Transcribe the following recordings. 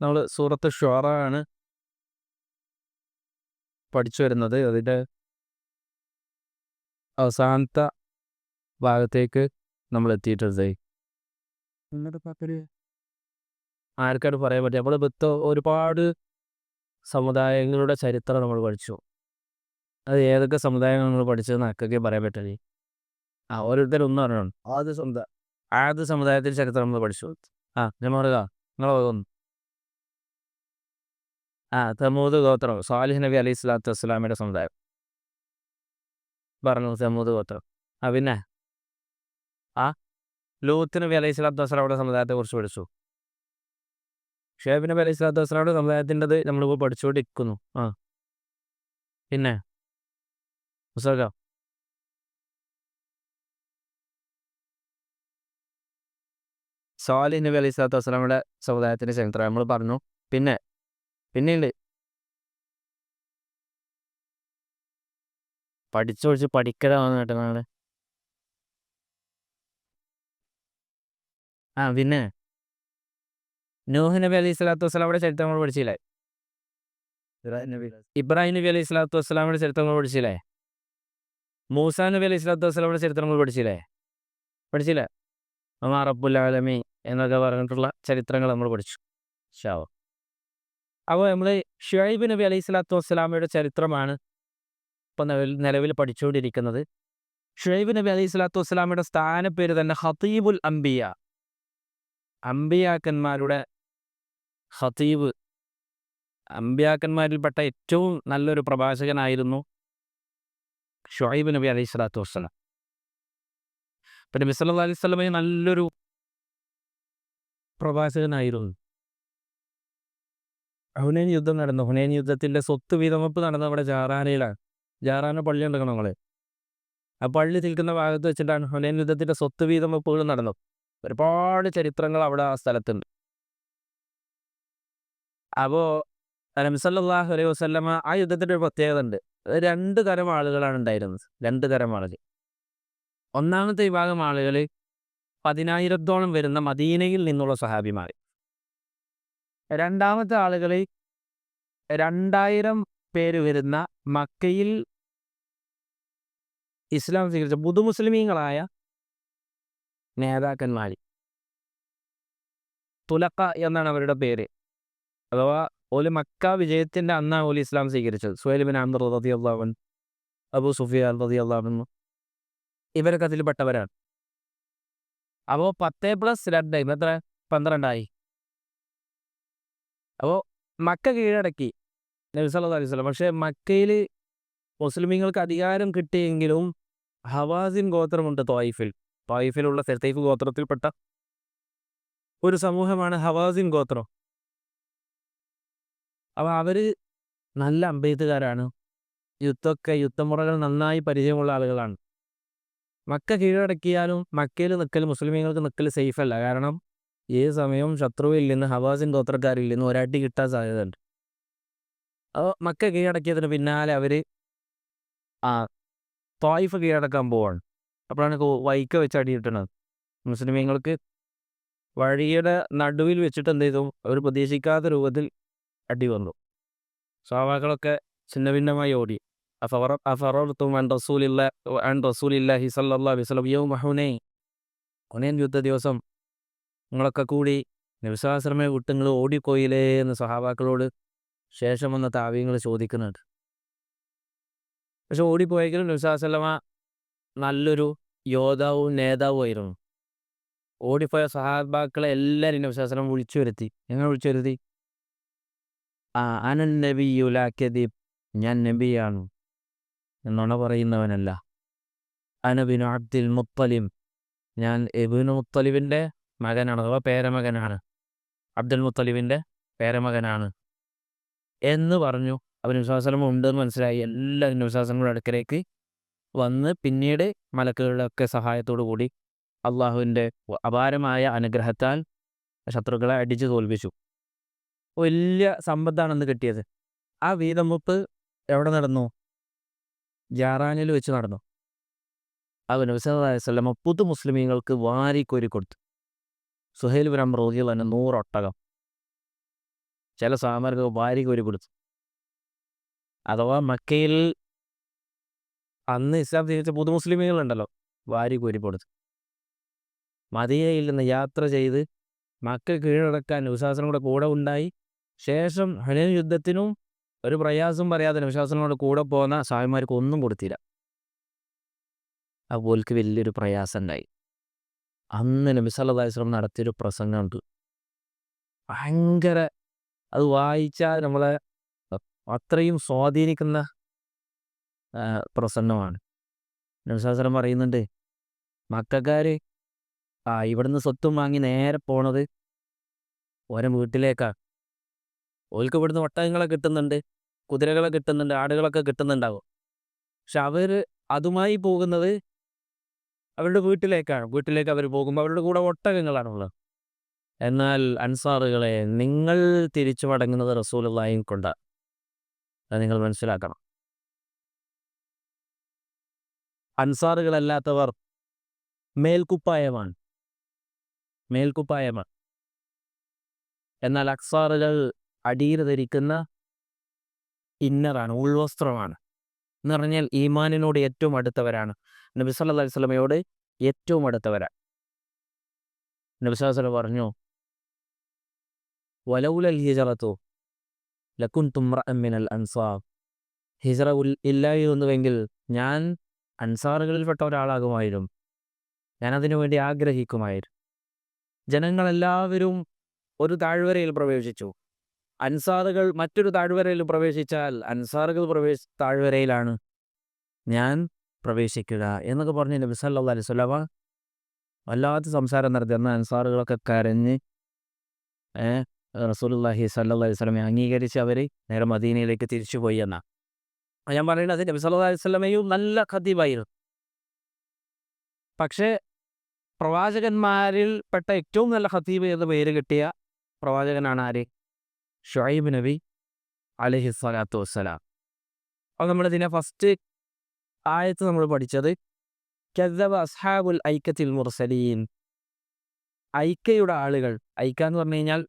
നമ്മൾ സൂറത്ത് ഷുആറ ആണ് പഠിച്ചു വരുന്നത്. അതിൻ്റെ അവസാനത്തെ ഭാഗത്തേക്ക് നമ്മൾ എത്തിയിട്ടുണ്ട്. എന്നിട്ട് പാക്കൊരു ആർക്കാണ് പറയാൻ പറ്റുക. നമ്മൾ ഒരുപാട് സമുദായങ്ങളുടെ ചരിത്രം നമ്മൾ പഠിച്ചു. അത് ഏതൊക്കെ സമുദായങ്ങൾ നമ്മൾ പഠിച്ചതെന്ന് ആർക്കൊക്കെ പറയാൻ പറ്റുന്നത്. ഓരോരുത്തരും ഒന്നും അറിയണം. ആദ്യ സമുദായത്തിൻ്റെ ചരിത്രം നമ്മൾ പഠിച്ചു. ഞാൻ പറയുക നിങ്ങളെ ഒന്ന് തമൂദ് ഗോത്രം, സാലിഹ് നബി അലൈഹി സ്വലാത്തു വസ്സലാമയുടെ സമുദായം പറഞ്ഞു. തമൂദ് ഗോത്രം. പിന്നെ ലൂത്ത് നബി അലൈഹി സ്വലാത്തു വസ്സലാമയുടെ സമുദായത്തെ കുറിച്ച് പഠിച്ചു. ഷുഐബ് നബി അലൈഹി സ്വലാത്തു വസ്സലാമയുടെ സമുദായത്തിൻ്റെത് നമ്മളിപ്പോൾ പഠിച്ചുകൊണ്ടിരിക്കുന്നു. പിന്നെ മുസ്തഫ സാലിഹ് നബി അലൈഹി സ്വലാത്തു വസ്സലാമയുടെ സമുദായത്തിൻ്റെ ചരിത്രം നമ്മൾ പറഞ്ഞു. പിന്നെയുണ്ട് പഠിച്ചൊഴിച്ച് പഠിക്കലാണ് കേട്ടോ നാളെ. പിന്നെ നൂഹ് നബി അലൈഹി സ്വലാത്തു വസ്സലാമയുടെ ചരിത്രം നമ്മൾ പഠിച്ചില്ലേ? ഇബ്രാഹിം നബി അലൈഹി സ്വലാത്തു വസ്സലാമയുടെ ചരിത്രം നമ്മൾ പഠിച്ചില്ലേ? മൂസാ നബി അലൈഹി സ്വലാത്തു വസ്സലാമയുടെ ചരിത്രം നമ്മൾ പഠിച്ചില്ലേ? അമാ റബ്ബുൽ ആലമീൻ എന്നൊക്കെ പറഞ്ഞിട്ടുള്ള ചരിത്രങ്ങൾ നമ്മൾ പഠിച്ചു. അപ്പോൾ നമ്മൾ ഷുഐബ് നബി അലൈഹി സ്വലാത്തു വസ്സലാമയുടെ ചരിത്രമാണ് ഇപ്പം നിലവിൽ പഠിച്ചുകൊണ്ടിരിക്കുന്നത്. ഷുഐബ് നബി അലൈഹി സ്വലാത്തു വസ്സലാമയുടെ സ്ഥാനപ്പേര് തന്നെ ഖതീബുൽ അംബിയ, അംബിയാക്കന്മാരുടെ ഖതീബ്. അംബിയാക്കന്മാരിൽപ്പെട്ട ഏറ്റവും നല്ലൊരു പ്രഭാഷകനായിരുന്നു ഷുഐബ് നബി അലൈഹി സ്വലാത്തു വസ്സലാം. പിന്നെ നബി സല്ലല്ലാഹു അലൈഹി വസല്ലം നല്ലൊരു പ്രഭാഷകനായിരുന്നു. ഹുനൈൻ യുദ്ധം നടന്നു. ഹുനൈൻ യുദ്ധത്തിൻ്റെ സ്വത്ത് വീതമെടുപ്പ് നടന്നത് അവിടെ ജാറാനയിലാണ്. ജാറാന പള്ളി ഉണ്ടെങ്കിൽ നമ്മൾ ആ പള്ളി നിൽക്കുന്ന ഭാഗത്ത് വെച്ചിട്ടാണ് ഹുനൈൻ യുദ്ധത്തിൻ്റെ സ്വത്ത് വീതമെടുപ്പുകൾ നടന്നത്. ഒരുപാട് ചരിത്രങ്ങൾ അവിടെ ആ സ്ഥലത്തുണ്ട്. അപ്പോൾ നബി സല്ലല്ലാഹു അലൈഹി വസല്ലമ ആ യുദ്ധത്തിൻ്റെ ഒരു പ്രത്യേകത ഉണ്ട്. 2 തരം ആളുകളാണ് ഉണ്ടായിരുന്നത്. 2 തരം ആളുകൾ. ഒന്നാമത്തെ വിഭാഗം ആളുകൾ 10,000-ഓളം വരുന്ന മദീനയിൽ നിന്നുള്ള സഹാബിമാർ. രണ്ടാമത്തെ ആളുകൾ 2,000 പേര് വരുന്ന മക്കയിൽ ഇസ്ലാം സ്വീകരിച്ച പുതുമുസ്ലിമീങ്ങളായ നേതാക്കന്മാർ. തുലക്ക എന്നാണ് അവരുടെ പേര്. അഥവാ ഓല് മക്ക വിജയത്തിൻ്റെ അന്നാണ് ഓല് ഇസ്ലാം സ്വീകരിച്ചത്. സുഹൈൽ ബിൻ അംർ റളിയല്ലാഹു അൻഹു, അബൂ സുഫിയാൻ റളിയല്ലാഹു അൻഹു ഇവരൊക്കെ അതിൽപ്പെട്ടവരാണ്. അപ്പോൾ 10+2 എത്ര? 12 അപ്പോൾ മക്ക കീഴടക്കി നബി സല്ലല്ലാഹു അലൈഹി വസല്ലം. പക്ഷേ മക്കയിൽ മുസ്ലിമീങ്ങൾക്ക് അധികാരം കിട്ടിയെങ്കിലും ഹവാസിൻ ഗോത്രമുണ്ട് ത്വായിഫിലുള്ള സെത്തൈഫ് ഗോത്രത്തിൽപ്പെട്ട ഒരു സമൂഹമാണ് ഹവാസിൻ ഗോത്രം. അപ്പോൾ അവർ നല്ല അമ്പെയ്ത്തുകാരാണ്. യുദ്ധമുറകൾ നന്നായി പരിചയമുള്ള ആളുകളാണ്. മക്ക കീഴടക്കിയാലും മക്കയിൽ നിൽക്കൽ മുസ്ലിമീങ്ങൾക്ക് നിൽക്കൽ സേഫല്ല. കാരണം ഏത് സമയവും ശത്രുവിൽ നിന്ന് ഹവാസിൻ ഗോത്രക്കാരിൽ നിന്ന് ഒരടി കിട്ടാൻ സാധ്യതയുണ്ട്. അപ്പോൾ മക്ക കീഴടക്കിയതിന് പിന്നാലെ അവർ ത്വായിഫ് കീഴടക്കാൻ പോവാണ്. അപ്പോഴാണ് വൈക്ക വെച്ച് അടി കിട്ടുന്നത്. മുസ്ലിമീങ്ങൾക്ക് വഴിയുടെ നടുവിൽ വെച്ചിട്ട് എന്ത് ചെയ്തു? അവർ പ്രതീക്ഷിക്കാത്ത രൂപത്തിൽ അടി വന്നു. സ്വഹാബാക്കളൊക്കെ ഛിന്നഭിന്നമായി ഓടി. അഫറർതും അൻ റസൂലില്ലാഹി സ്വല്ലല്ലാഹു അലൈഹി വസല്ലം യൗമ ഹുനൈൻ. ഹുനൈൻ യുദ്ധ ദിവസം നിങ്ങളൊക്കെ കൂടി നബി സ്വല്ലല്ലാഹു അലൈഹി വസല്ലമയെ വിട്ട് നിങ്ങൾ ഓടിപ്പോയില്ലേ എന്ന് സ്വഹാബാക്കളോട് ശേഷം വന്ന താബീങ്ങൾ ചോദിക്കുന്നുണ്ട്. പക്ഷെ ഓടിപ്പോയെങ്കിലും നബി സ്വല്ലല്ലാഹു അലൈഹി വസല്ലമ നല്ലൊരു യോദ്ധാവും നേതാവും ആയിരുന്നു. ഓടിപ്പോയ സ്വഹാബാക്കളെ എല്ലാവരും നബി സ്വല്ലല്ലാഹു അലൈഹി വസല്ലം വിളിച്ചു വരുത്തി. എങ്ങനെ വിളിച്ചു വരുത്തി? അനൻ നബിയ്യു ലാ കദിബ്, ഞാൻ നബിയാണ്, നുണ പറയുന്നവനല്ല. അന ബിനു അബ്ദുൽ മുത്തലിബ്, ഞാൻ ഇബ്നു മുത്തലിബിൻ്റെ മകനാണ്, അഥവാ പേരമകനാണ്. അബ്ദുൽ മുത്തലിബിൻ്റെ പേരമകനാണ് എന്ന് പറഞ്ഞു. അപ്പോൾ നബി സ്വല്ലല്ലാഹു അലൈഹി വസല്ലം ഉണ്ടെന്ന് മനസ്സിലായി. എല്ലാവരും നബി സ്വല്ലല്ലാഹു അലൈഹി വസല്ലമയുടെ അടുക്കലേക്ക് വന്ന് പിന്നീട് മലക്കുകളുടെയൊക്കെ സഹായത്തോടു കൂടി അള്ളാഹുവിൻ്റെ അപാരമായ അനുഗ്രഹത്താൽ ശത്രുക്കളെ അടിച്ച് തോൽപ്പിച്ചു. വലിയ സമ്പത്താണെന്ന് കിട്ടിയത്. ആ വീതമെടുപ്പ് എവിടെ നടന്നു? ജാറാനിൽ വെച്ച് നടന്നു. അപ്പോൾ നബി സല്ലല്ലാഹു അലൈഹി വസല്ലം പുതു മുസ്ലിമീങ്ങൾക്ക് വാരിക്കോരി കൊടുത്തു. സുഹൈൽ ബിൻ അംർ റളിയല്ലാഹു അൻഹു 100 ഒട്ടകം, ചില സാമാർക്ക് വാരി കോരി കൊടുത്തു. അഥവാ മക്കയിൽ അന്ന് ഇസ്ലാം സ്വീകരിച്ച പുതുമുസ്ലിമുകളുണ്ടല്ലോ, വാരി കോരി കൊടുത്തു. മദീനയിൽ നിന്ന് യാത്ര ചെയ്ത് മക്ക കീഴടക്കാൻ വിശ്വാസം കൂടെ ഉണ്ടായി. ശേഷം ഹുനൈൻ യുദ്ധത്തിനും ഒരു പ്രയാസം പറയാതെ വിശ്വാസങ്ങളോട് കൂടെ പോകുന്ന സാഹിബന്മാർക്ക് ഒന്നും കൊടുത്തില്ല. അതുപോൽക്ക് വലിയൊരു പ്രയാസം ഉണ്ടായി. അന്ന് നബി സല്ലല്ലാഹു അലൈഹി വസല്ലം നടത്തിയൊരു പ്രസംഗമുണ്ട്, ഭയങ്കര, അത് വായിച്ചാൽ നമ്മളെ അത്രയും സ്വാധീനിക്കുന്ന പ്രസംഗമാണ്. നബി സല്ലല്ലാഹു അലൈഹി വസല്ലം പറയുന്നുണ്ട്, മക്കക്കാർ ഇവിടുന്ന് സ്വത്തും വാങ്ങി നേരെ പോണത് ഓരോ വീട്ടിലേക്കാണ്. ഓൽക്ക് ഇവിടുന്ന് ഒട്ടകങ്ങളെ കിട്ടുന്നുണ്ട്, കുതിരകളെ കിട്ടുന്നുണ്ട്, ആടുകളൊക്കെ കിട്ടുന്നുണ്ടാവും. പക്ഷെ അവർ അതുമായി പോകുന്നത് അവരുടെ വീട്ടിലേക്കാണ്. വീട്ടിലേക്ക് അവർ പോകുമ്പോൾ അവരുടെ കൂടെ ഒട്ടകങ്ങളാണുള്ളത്. എന്നാൽ അൻസാറുകളെ, നിങ്ങൾ തിരിച്ചു മടങ്ങുന്നത് റസൂലുള്ളാഹിയെ കൊണ്ടാണ്. അത് നിങ്ങൾ മനസ്സിലാക്കണം. അൻസാറുകളല്ലാത്തവർ മേൽക്കുപ്പായമാണ്. എന്നാൽ അക്സാറുകൾ അടിയിൽ ധരിക്കുന്ന ഇന്നറാണ്, ഉൾവസ്ത്രമാണ്. എന്ന് പറഞ്ഞാൽ ഈമാനിനോട് ഏറ്റവും അടുത്തവരാണ്. നബി സല്ലല്ലാഹു അലൈഹി വസല്ലമയോട് ഏറ്റവും അടുത്തവരാണ്. നബി സല്ലല്ലാഹു അലൈഹി വസല്ലം പറഞ്ഞു, വലൗലൽ ഹിജ്റതു ലകുൻതു ഇംറഅൻ മിനൽ അൻസാർ. ഹിജ്റ ഇല്ലായിരുന്നുവെങ്കിൽ ഞാൻ അൻസാറുകളിൽപ്പെട്ട ഒരാളാകുമായിരുന്നു. ഞാനതിനു വേണ്ടി ആഗ്രഹിക്കുമായിരുന്നു. ജനങ്ങളെല്ലാവരും ഒരു താഴ്വരയിൽ പ്രവേശിച്ചു. അൻസാറുകൾ മറ്റൊരു താഴ്വരയിൽ പ്രവേശിച്ചാൽ അൻസാറുകൾ താഴ്വരയിലാണ് ഞാൻ പ്രവേശിക്കുക എന്നൊക്കെ പറഞ്ഞ് നബി സല്ലല്ലാഹു അലൈഹി വസല്ലം വല്ലാത്ത സംസാരം നടത്തി. അന്ന് അൻസാറുകളൊക്കെ കരഞ്ഞ് റസൂലുള്ളാഹി സ്വല്ലല്ലാഹു അലൈഹി വസല്ലമയെ അംഗീകരിച്ച് അവർ നേരെ മദീനയിലേക്ക് തിരിച്ചു പോയി എന്നാണ് ഞാൻ പറയുന്നത്. നബി സല്ലല്ലാഹു അലൈഹി വസല്ലമയും നല്ല ഖതീബായിരുന്നു. പക്ഷേ പ്രവാചകന്മാരിൽ പെട്ട ഏറ്റവും നല്ല ഖതീബ് എന്ന് പേര് കിട്ടിയ പ്രവാചകനാണ് ആര്? ഷുഐബ് നബി അലൈഹി സ്വലാത്തു വസ്സലാം. അപ്പോൾ നമ്മളിതിനെ ഫസ്റ്റ് ആയത്ത് നമ്മൾ പഠിച്ചത് കദ്ദബ അസ്ഹാബുൽ ഐക്കത്തിൽ മുർസലീൻ. ഐക്കയുടെ ആളുകൾ, ഐക്ക എന്ന് പറഞ്ഞു കഴിഞ്ഞാൽ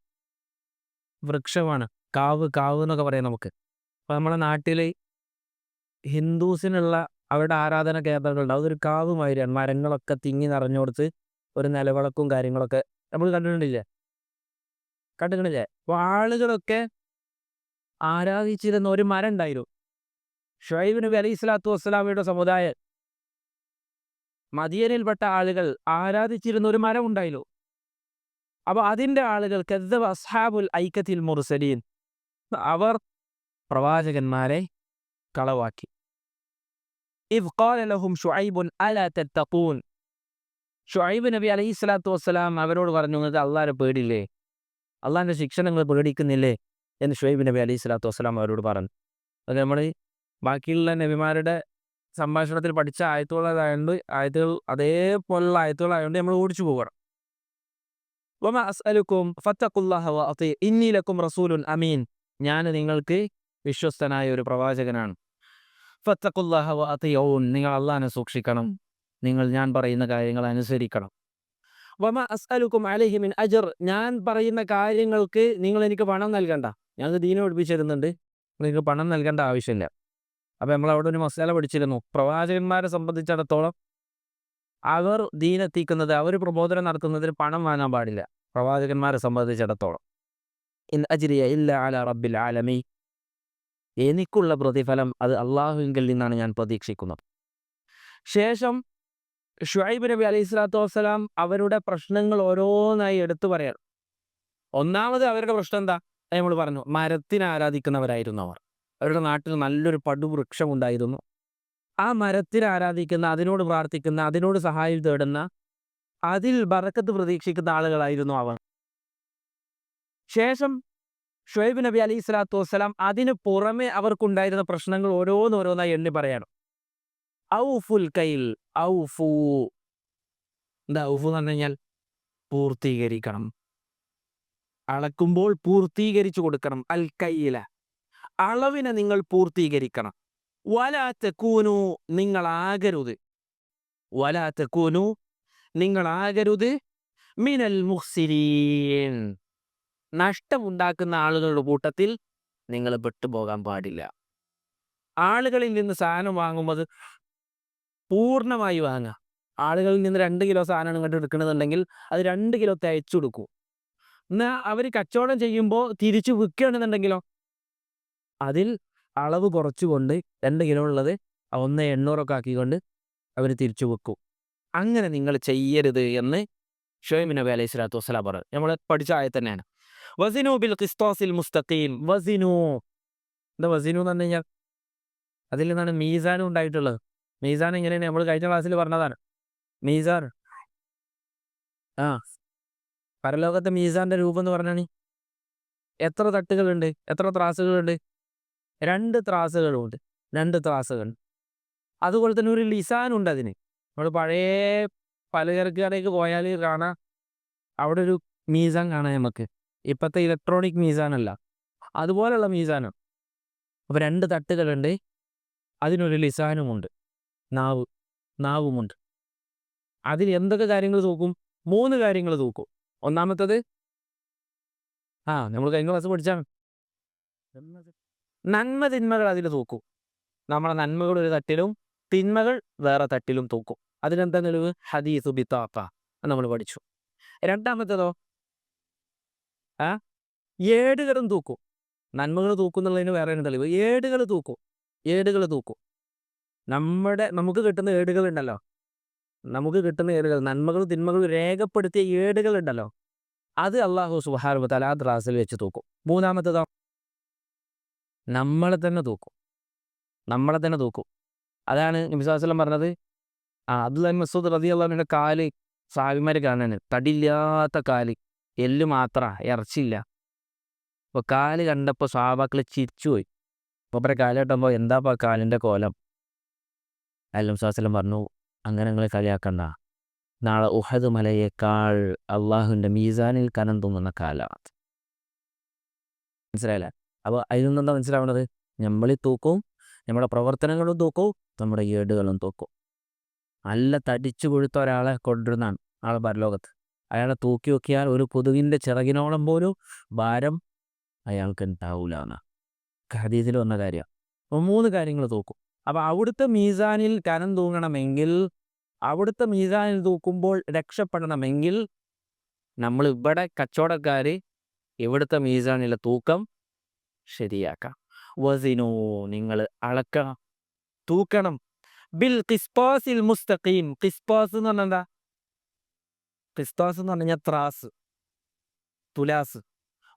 വൃക്ഷമാണ്, കാവ് എന്നൊക്കെ പറയാം നമുക്ക്. അപ്പോൾ നമ്മുടെ നാട്ടിൽ ഹിന്ദുസിനുള്ള അവരുടെ ആരാധന കേന്ദ്രങ്ങളുണ്ട്. അതൊരു കാവ് മാതിരിയാണ്, മരങ്ങളൊക്കെ തിങ്ങി നിറഞ്ഞുകൊടുത്ത് ഒരു നിലവിളക്കും കാര്യങ്ങളൊക്കെ നമ്മൾ കണ്ടിട്ടില്ലേ? അപ്പോൾ ആളുകളൊക്കെ ആരാധിച്ചിരുന്ന ഒരു മരം ഉണ്ടായിരുന്നു. ഷുഐബ് നബി അലൈഹി സ്വലാത്തു വസ്സലാമയുടെ സമുദായം മദീനയിൽപ്പെട്ട ആളുകൾ ആരാധിച്ചിരുന്ന ഒരു മരം ഉണ്ടായിരുന്നു. അപ്പോൾ അതിൻ്റെ ആളുകൾ കദ്ദബ അസ്ഹാബുൽ ഐക്കത്തിൽ മുർസലീൻ, അവർ പ്രവാചകന്മാരെ കളവാക്കി. ഇദ് ഖാല ലഹും ശുഐബുൻ അലാ തത്തഖൂൻ. ഷുഐബ് നബി അലൈഹി സ്വലാത്തു വസ്സലാം അവരോട് പറഞ്ഞു, നിങ്ങൾക്ക് അള്ളാഹനെ പേടില്ലേ? അള്ളാഹിൻ്റെ ശിക്ഷ നിങ്ങൾ പേടിക്കുന്നില്ലേ എന്ന് ഷുഐബ് നബി അലൈഹി സ്വലാത്തു വസ്സലാം അവരോട് പറഞ്ഞു. അത് നമ്മൾ ബാക്കിയുള്ള നബിമാരുടെ സംഭാഷണത്തിൽ പഠിച്ച ആയത്തുകൾ അതേപോലുള്ള ആയത്തുകളായതുകൊണ്ട് നമ്മൾ ഓടിച്ചു പോകണം. വമാ അസ്അലുക്കും ഫത്തഖുല്ലാഹ വഅതി ഇന്നി ലക്കും റസൂലുൻ അമീൻ. ഞാൻ നിങ്ങൾക്ക് വിശ്വസ്തനായ ഒരു പ്രവാചകനാണ്. ഫത്തഖുല്ലാഹ വഅതിഊൻ, നിങ്ങൾ അള്ളാഹിനെ സൂക്ഷിക്കണം, നിങ്ങൾ ഞാൻ പറയുന്ന കാര്യങ്ങൾ അനുസരിക്കണം. വമാ അസ്അലുക്കും അലൈഹി മിൻ അജ്ർ, ഞാൻ പറയുന്ന കാര്യങ്ങൾക്ക് നിങ്ങൾ എനിക്ക് പണം നൽകണ്ട. ഞങ്ങൾക്ക് ദീന പഠിപ്പിച്ചു തരുന്നുണ്ട്, നിങ്ങൾക്ക് പണം നൽകേണ്ട ആവശ്യമില്ല. അപ്പോൾ നമ്മളവിടെ ഒരു മസാല പഠിച്ചിരുന്നു, പ്രവാചകന്മാരെ സംബന്ധിച്ചിടത്തോളം അവർ ദീനെത്തിക്കുന്നത്, അവർ പ്രബോധനം നടത്തുന്നതിന് പണം വാങ്ങാൻ പാടില്ല. പ്രവാചകന്മാരെ സംബന്ധിച്ചിടത്തോളം ഇൻ അജ്രിയ ഇല്ല അലാ റബ്ബിൽ ആലമീൻ, എനിക്കുള്ള പ്രതിഫലം അത് അള്ളാഹുവിങ്കിൽ നിന്നാണ് ഞാൻ പ്രതീക്ഷിക്കുന്നത്. ശേഷം ഷുഐബ് നബി അലൈഹി സ്വലാത്തു വസ്സലാം അവരുടെ പ്രശ്നങ്ങൾ ഓരോന്നായി എടുത്തു പറയണം. ഒന്നാമത് അവരുടെ പ്രശ്നം എന്താ? നമ്മൾ പറഞ്ഞു, മരത്തിനെ ആരാധിക്കുന്നവരായിരുന്നു അവർ. അവരുടെ നാട്ടിൽ നല്ലൊരു പടുവൃക്ഷം ഉണ്ടായിരുന്നു. ആ മരത്തിനെ ആരാധിക്കുന്ന, അതിനോട് പ്രാർത്ഥിക്കുന്ന, അതിനോട് സഹായം തേടുന്ന, അതിൽ ബറക്കത്ത് പ്രതീക്ഷിക്കുന്ന ആളുകളായിരുന്നു അവർ. ശേഷം ഷുഐബ് നബി അലൈഹി സ്വലാത്തു വസ്സലാം അതിന് പുറമെ അവർക്കുണ്ടായിരുന്ന പ്രശ്നങ്ങൾ ഓരോന്നോരോന്നായി എണ്ണി പറയണം. ഔഫുൽ കൈൽ, ഔഫു. എന്താ ഔഫു എന്ന് പറഞ്ഞു കഴിഞ്ഞാൽ പൂർത്തീകരിക്കണം, അളക്കുമ്പോൾ പൂർത്തീകരിച്ചു കൊടുക്കണം. അൽ കൈല, അളവിനെ നിങ്ങൾ പൂർത്തീകരിക്കണം. വലാ തകൂനു, നിങ്ങളാകരുത്. വലാ തകൂനു, നിങ്ങളാകരുത് മിനൽ മുഖ്സിരീൻ, നഷ്ടമുണ്ടാക്കുന്ന ആളുകളുടെ കൂട്ടത്തിൽ നിങ്ങൾ പെട്ടുപോകാൻ പാടില്ല. ആളുകളിൽ നിന്ന് സാധനം വാങ്ങുമ്പോൾ പൂർണ്ണമായി വാങ്ങുക. ആളുകളിൽ നിന്ന് 2 കിലോ സാധനം ഇങ്ങോട്ട് എടുക്കണമെന്നുണ്ടെങ്കിൽ അത് 2 കിലോ തയ്ച്ചു കൊടുക്കും. എന്നാൽ അവർ കച്ചവടം ചെയ്യുമ്പോൾ തിരിച്ചു വിൽക്കുകയാണെന്നുണ്ടെങ്കിലോ അതിൽ അളവ് കുറച്ചുകൊണ്ട് 2 കിലോ ഉള്ളത് 1,800 ആക്കിക്കൊണ്ട് അവർ തിരിച്ചു വെക്കും. അങ്ങനെ നിങ്ങൾ ചെയ്യരുത് എന്ന് ഷുഐബ് നബി അലൈഹി സ്വലാത്തു വസ്സലാം പറഞ്ഞു. നമ്മൾ പഠിച്ച ആയത്ത് തന്നെയാണ്. വസിനു ബിൽ ഖിസ്താസിൽ മുസ്തഖീം. വസിനു, എന്താ വസിനു എന്ന് പറഞ്ഞു കഴിഞ്ഞാൽ അതിൽ നിന്നാണ് മീസാനും ഉണ്ടായിട്ടുള്ളത്. മീസാൻ എങ്ങനെയാണ് നമ്മൾ കഴിഞ്ഞ ക്ലാസ്സിൽ പറഞ്ഞതാണ്. മീസാൻ പരലോകത്തെ മീസാന്റെ രൂപം എന്ന് പറഞ്ഞാണ് എത്ര തട്ടുകളുണ്ട്, എത്ര ത്രാസുകളുണ്ട്? 2 ത്രാസുകളുണ്ട്. 2 ത്രാസുകൾ. അതുപോലെ തന്നെ ഒരു ലിസാനുണ്ട് അതിന്. നമ്മൾ പഴയ പലചരക്ക് കടയ്ക്ക് പോയാൽ കാണാം, അവിടെ ഒരു മീസാൻ കാണാം നമുക്ക്. ഇപ്പോഴത്തെ ഇലക്ട്രോണിക് മീസാനല്ല, അതുപോലെയുള്ള മീസാനാണ്. അപ്പോൾ 2 തട്ടുകളുണ്ട്, അതിനൊരു ലിസാനുമുണ്ട്, നാവുമുണ്ട്. അതിൽ എന്തൊക്കെ കാര്യങ്ങൾ തൂക്കും? 3 കാര്യങ്ങൾ തൂക്കും. ഒന്നാമത്തത് നമ്മൾ കഴിഞ്ഞ ക്ലാസ് പഠിച്ചാണ്, നന്മ തിന്മകൾ അതിൽ തൂക്കും. നമ്മളെ നന്മകൾ ഒരു തട്ടിലും തിന്മകൾ വേറെ തട്ടിലും തൂക്കും. അതിനെന്താ തെളിവ്? ഹദീസു ബിത്താഖ നമ്മൾ പഠിച്ചു. രണ്ടാമത്തേതോ ഏടുകളും തൂക്കും. നന്മകൾ തൂക്കുന്നുള്ളതിന് വേറെ തെളിവ് ഏടുകൾ തൂക്കും. നമുക്ക് കിട്ടുന്ന ഏടുകളുണ്ടല്ലോ, നന്മകളും തിന്മകളും രേഖപ്പെടുത്തിയ ഏടുകളുണ്ടല്ലോ, അത് അല്ലാഹു സുബ്ഹാനഹു വ തആല ത്രാസിൽ വെച്ച് തൂക്കും. മൂന്നാമത്തേതോ നമ്മളെ തന്നെ തൂക്കും. അതാണ് നബി സ്വല്ലല്ലാഹു അലൈഹി വസല്ലം പറഞ്ഞത്. അബ്ദുല്ലാഹി മസ്ഊദ് റളിയല്ലാഹു അൻഹുവിന്റെ കാല് സ്വഹാബിമാർ കാണാന് തടിയില്ലാത്ത കാല്, എല്ല് മാത്ര, ഇറച്ചില്ല. അപ്പോൾ കാല് കണ്ടപ്പോൾ സ്വഹാബാക്കൾ ചിരിച്ചുപോയി. മൂപ്പരെ കാല് കെട്ടുമ്പോൾ എന്താ കാലിൻ്റെ കോലം? നബി സ്വല്ലല്ലാഹു അലൈഹി വസല്ലം പറഞ്ഞു, അങ്ങനെ നിങ്ങൾ കളിയാക്കണ്ട, നാളെ ഉഹദ് മലയേക്കാൾ അള്ളാഹുവിൻ്റെ മീസാനിൽ കനം തൂങ്ങുന്ന കാലാണ്. മനസ്സിലായില്ലേ? അപ്പോൾ അതിൽ നിന്നെന്താ മനസ്സിലാവുന്നത്? നമ്മളീ തൂക്കും, നമ്മുടെ പ്രവർത്തനങ്ങളും തൂക്കും, നമ്മുടെ ഏടുകളും തൂക്കും. നല്ല തടിച്ചു കൊഴുത്ത ഒരാളെ കൊണ്ടുവരുന്നതാണ് ആളെ പരലോകത്ത്. അയാളെ തൂക്കി നോക്കിയാൽ ഒരു കൊതുകിൻ്റെ ചിറകിനോളം പോലും ഭാരം അയാൾക്ക് ഉണ്ടാവില്ല എന്നാണ് ഹദീസിൽ വന്ന കാര്യം. അപ്പോൾ 3 കാര്യങ്ങൾ തൂക്കും. അപ്പോൾ അവിടുത്തെ മീസാനിൽ കനം തൂങ്ങണമെങ്കിൽ, അവിടുത്തെ മീസാനിൽ തൂക്കുമ്പോൾ രക്ഷപ്പെടണമെങ്കിൽ, നമ്മൾ ഇവിടെ കച്ചവടക്കാർ ഇവിടുത്തെ മീസാനിലെ തൂക്കം ശരിയാക്കാം. വസിനു, നിങ്ങൾ അളക്കണം, തൂക്കണം. ബിൽ ഖിസ്താസിൽ മുസ്തഖീം. ഖിസ്താസ് എന്ന് പറഞ്ഞാൽ എന്താ? ഖിസ്താസ് എന്ന് പറഞ്ഞു കഴിഞ്ഞാൽ ത്രാസ്, തുലാസ്.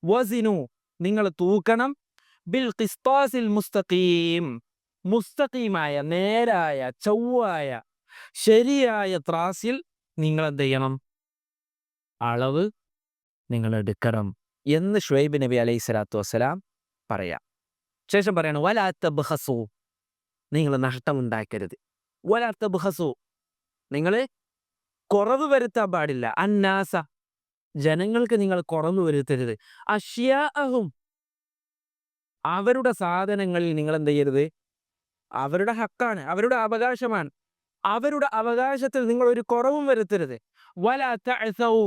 വസിനു, നിങ്ങൾ തൂക്കണം. ബിൽ ഖിസ്താസിൽ മുസ്തഖീം. മുസ്തഖീമായ, നേരായ, ചൊവ്വായ, ശരിയായ ത്രാസിൽ നിങ്ങൾ എന്ത് ചെയ്യണം? അളവ് നിങ്ങൾ എടുക്കണം എന്ന് ഷുഐബ് നബി അലൈഹി സ്വലാത്തു വസ്സലാം പറയാം. ശേഷം പറയണം, വലാ തബ്ഖസു, നിങ്ങൾ നഷ്ടമുണ്ടാക്കരുത്. വലാ തബ്ഖസു, നിങ്ങൾ കുറവ് വരുത്താൻ പാടില്ല. അന്നാസ, ജനങ്ങൾക്ക് നിങ്ങൾ കുറവ് വരുത്തരുത്. അഷ്യാഅഹും, അവരുടെ സാധനങ്ങളിൽ നിങ്ങൾ എന്ത് ചെയ്യരുത്? അവരുടെ ഹക്കാണ്, അവരുടെ അവകാശമാണ്, അവരുടെ അവകാശത്തിൽ നിങ്ങൾ ഒരു കുറവും വരുത്തരുത്. വലാ തഅസൗ,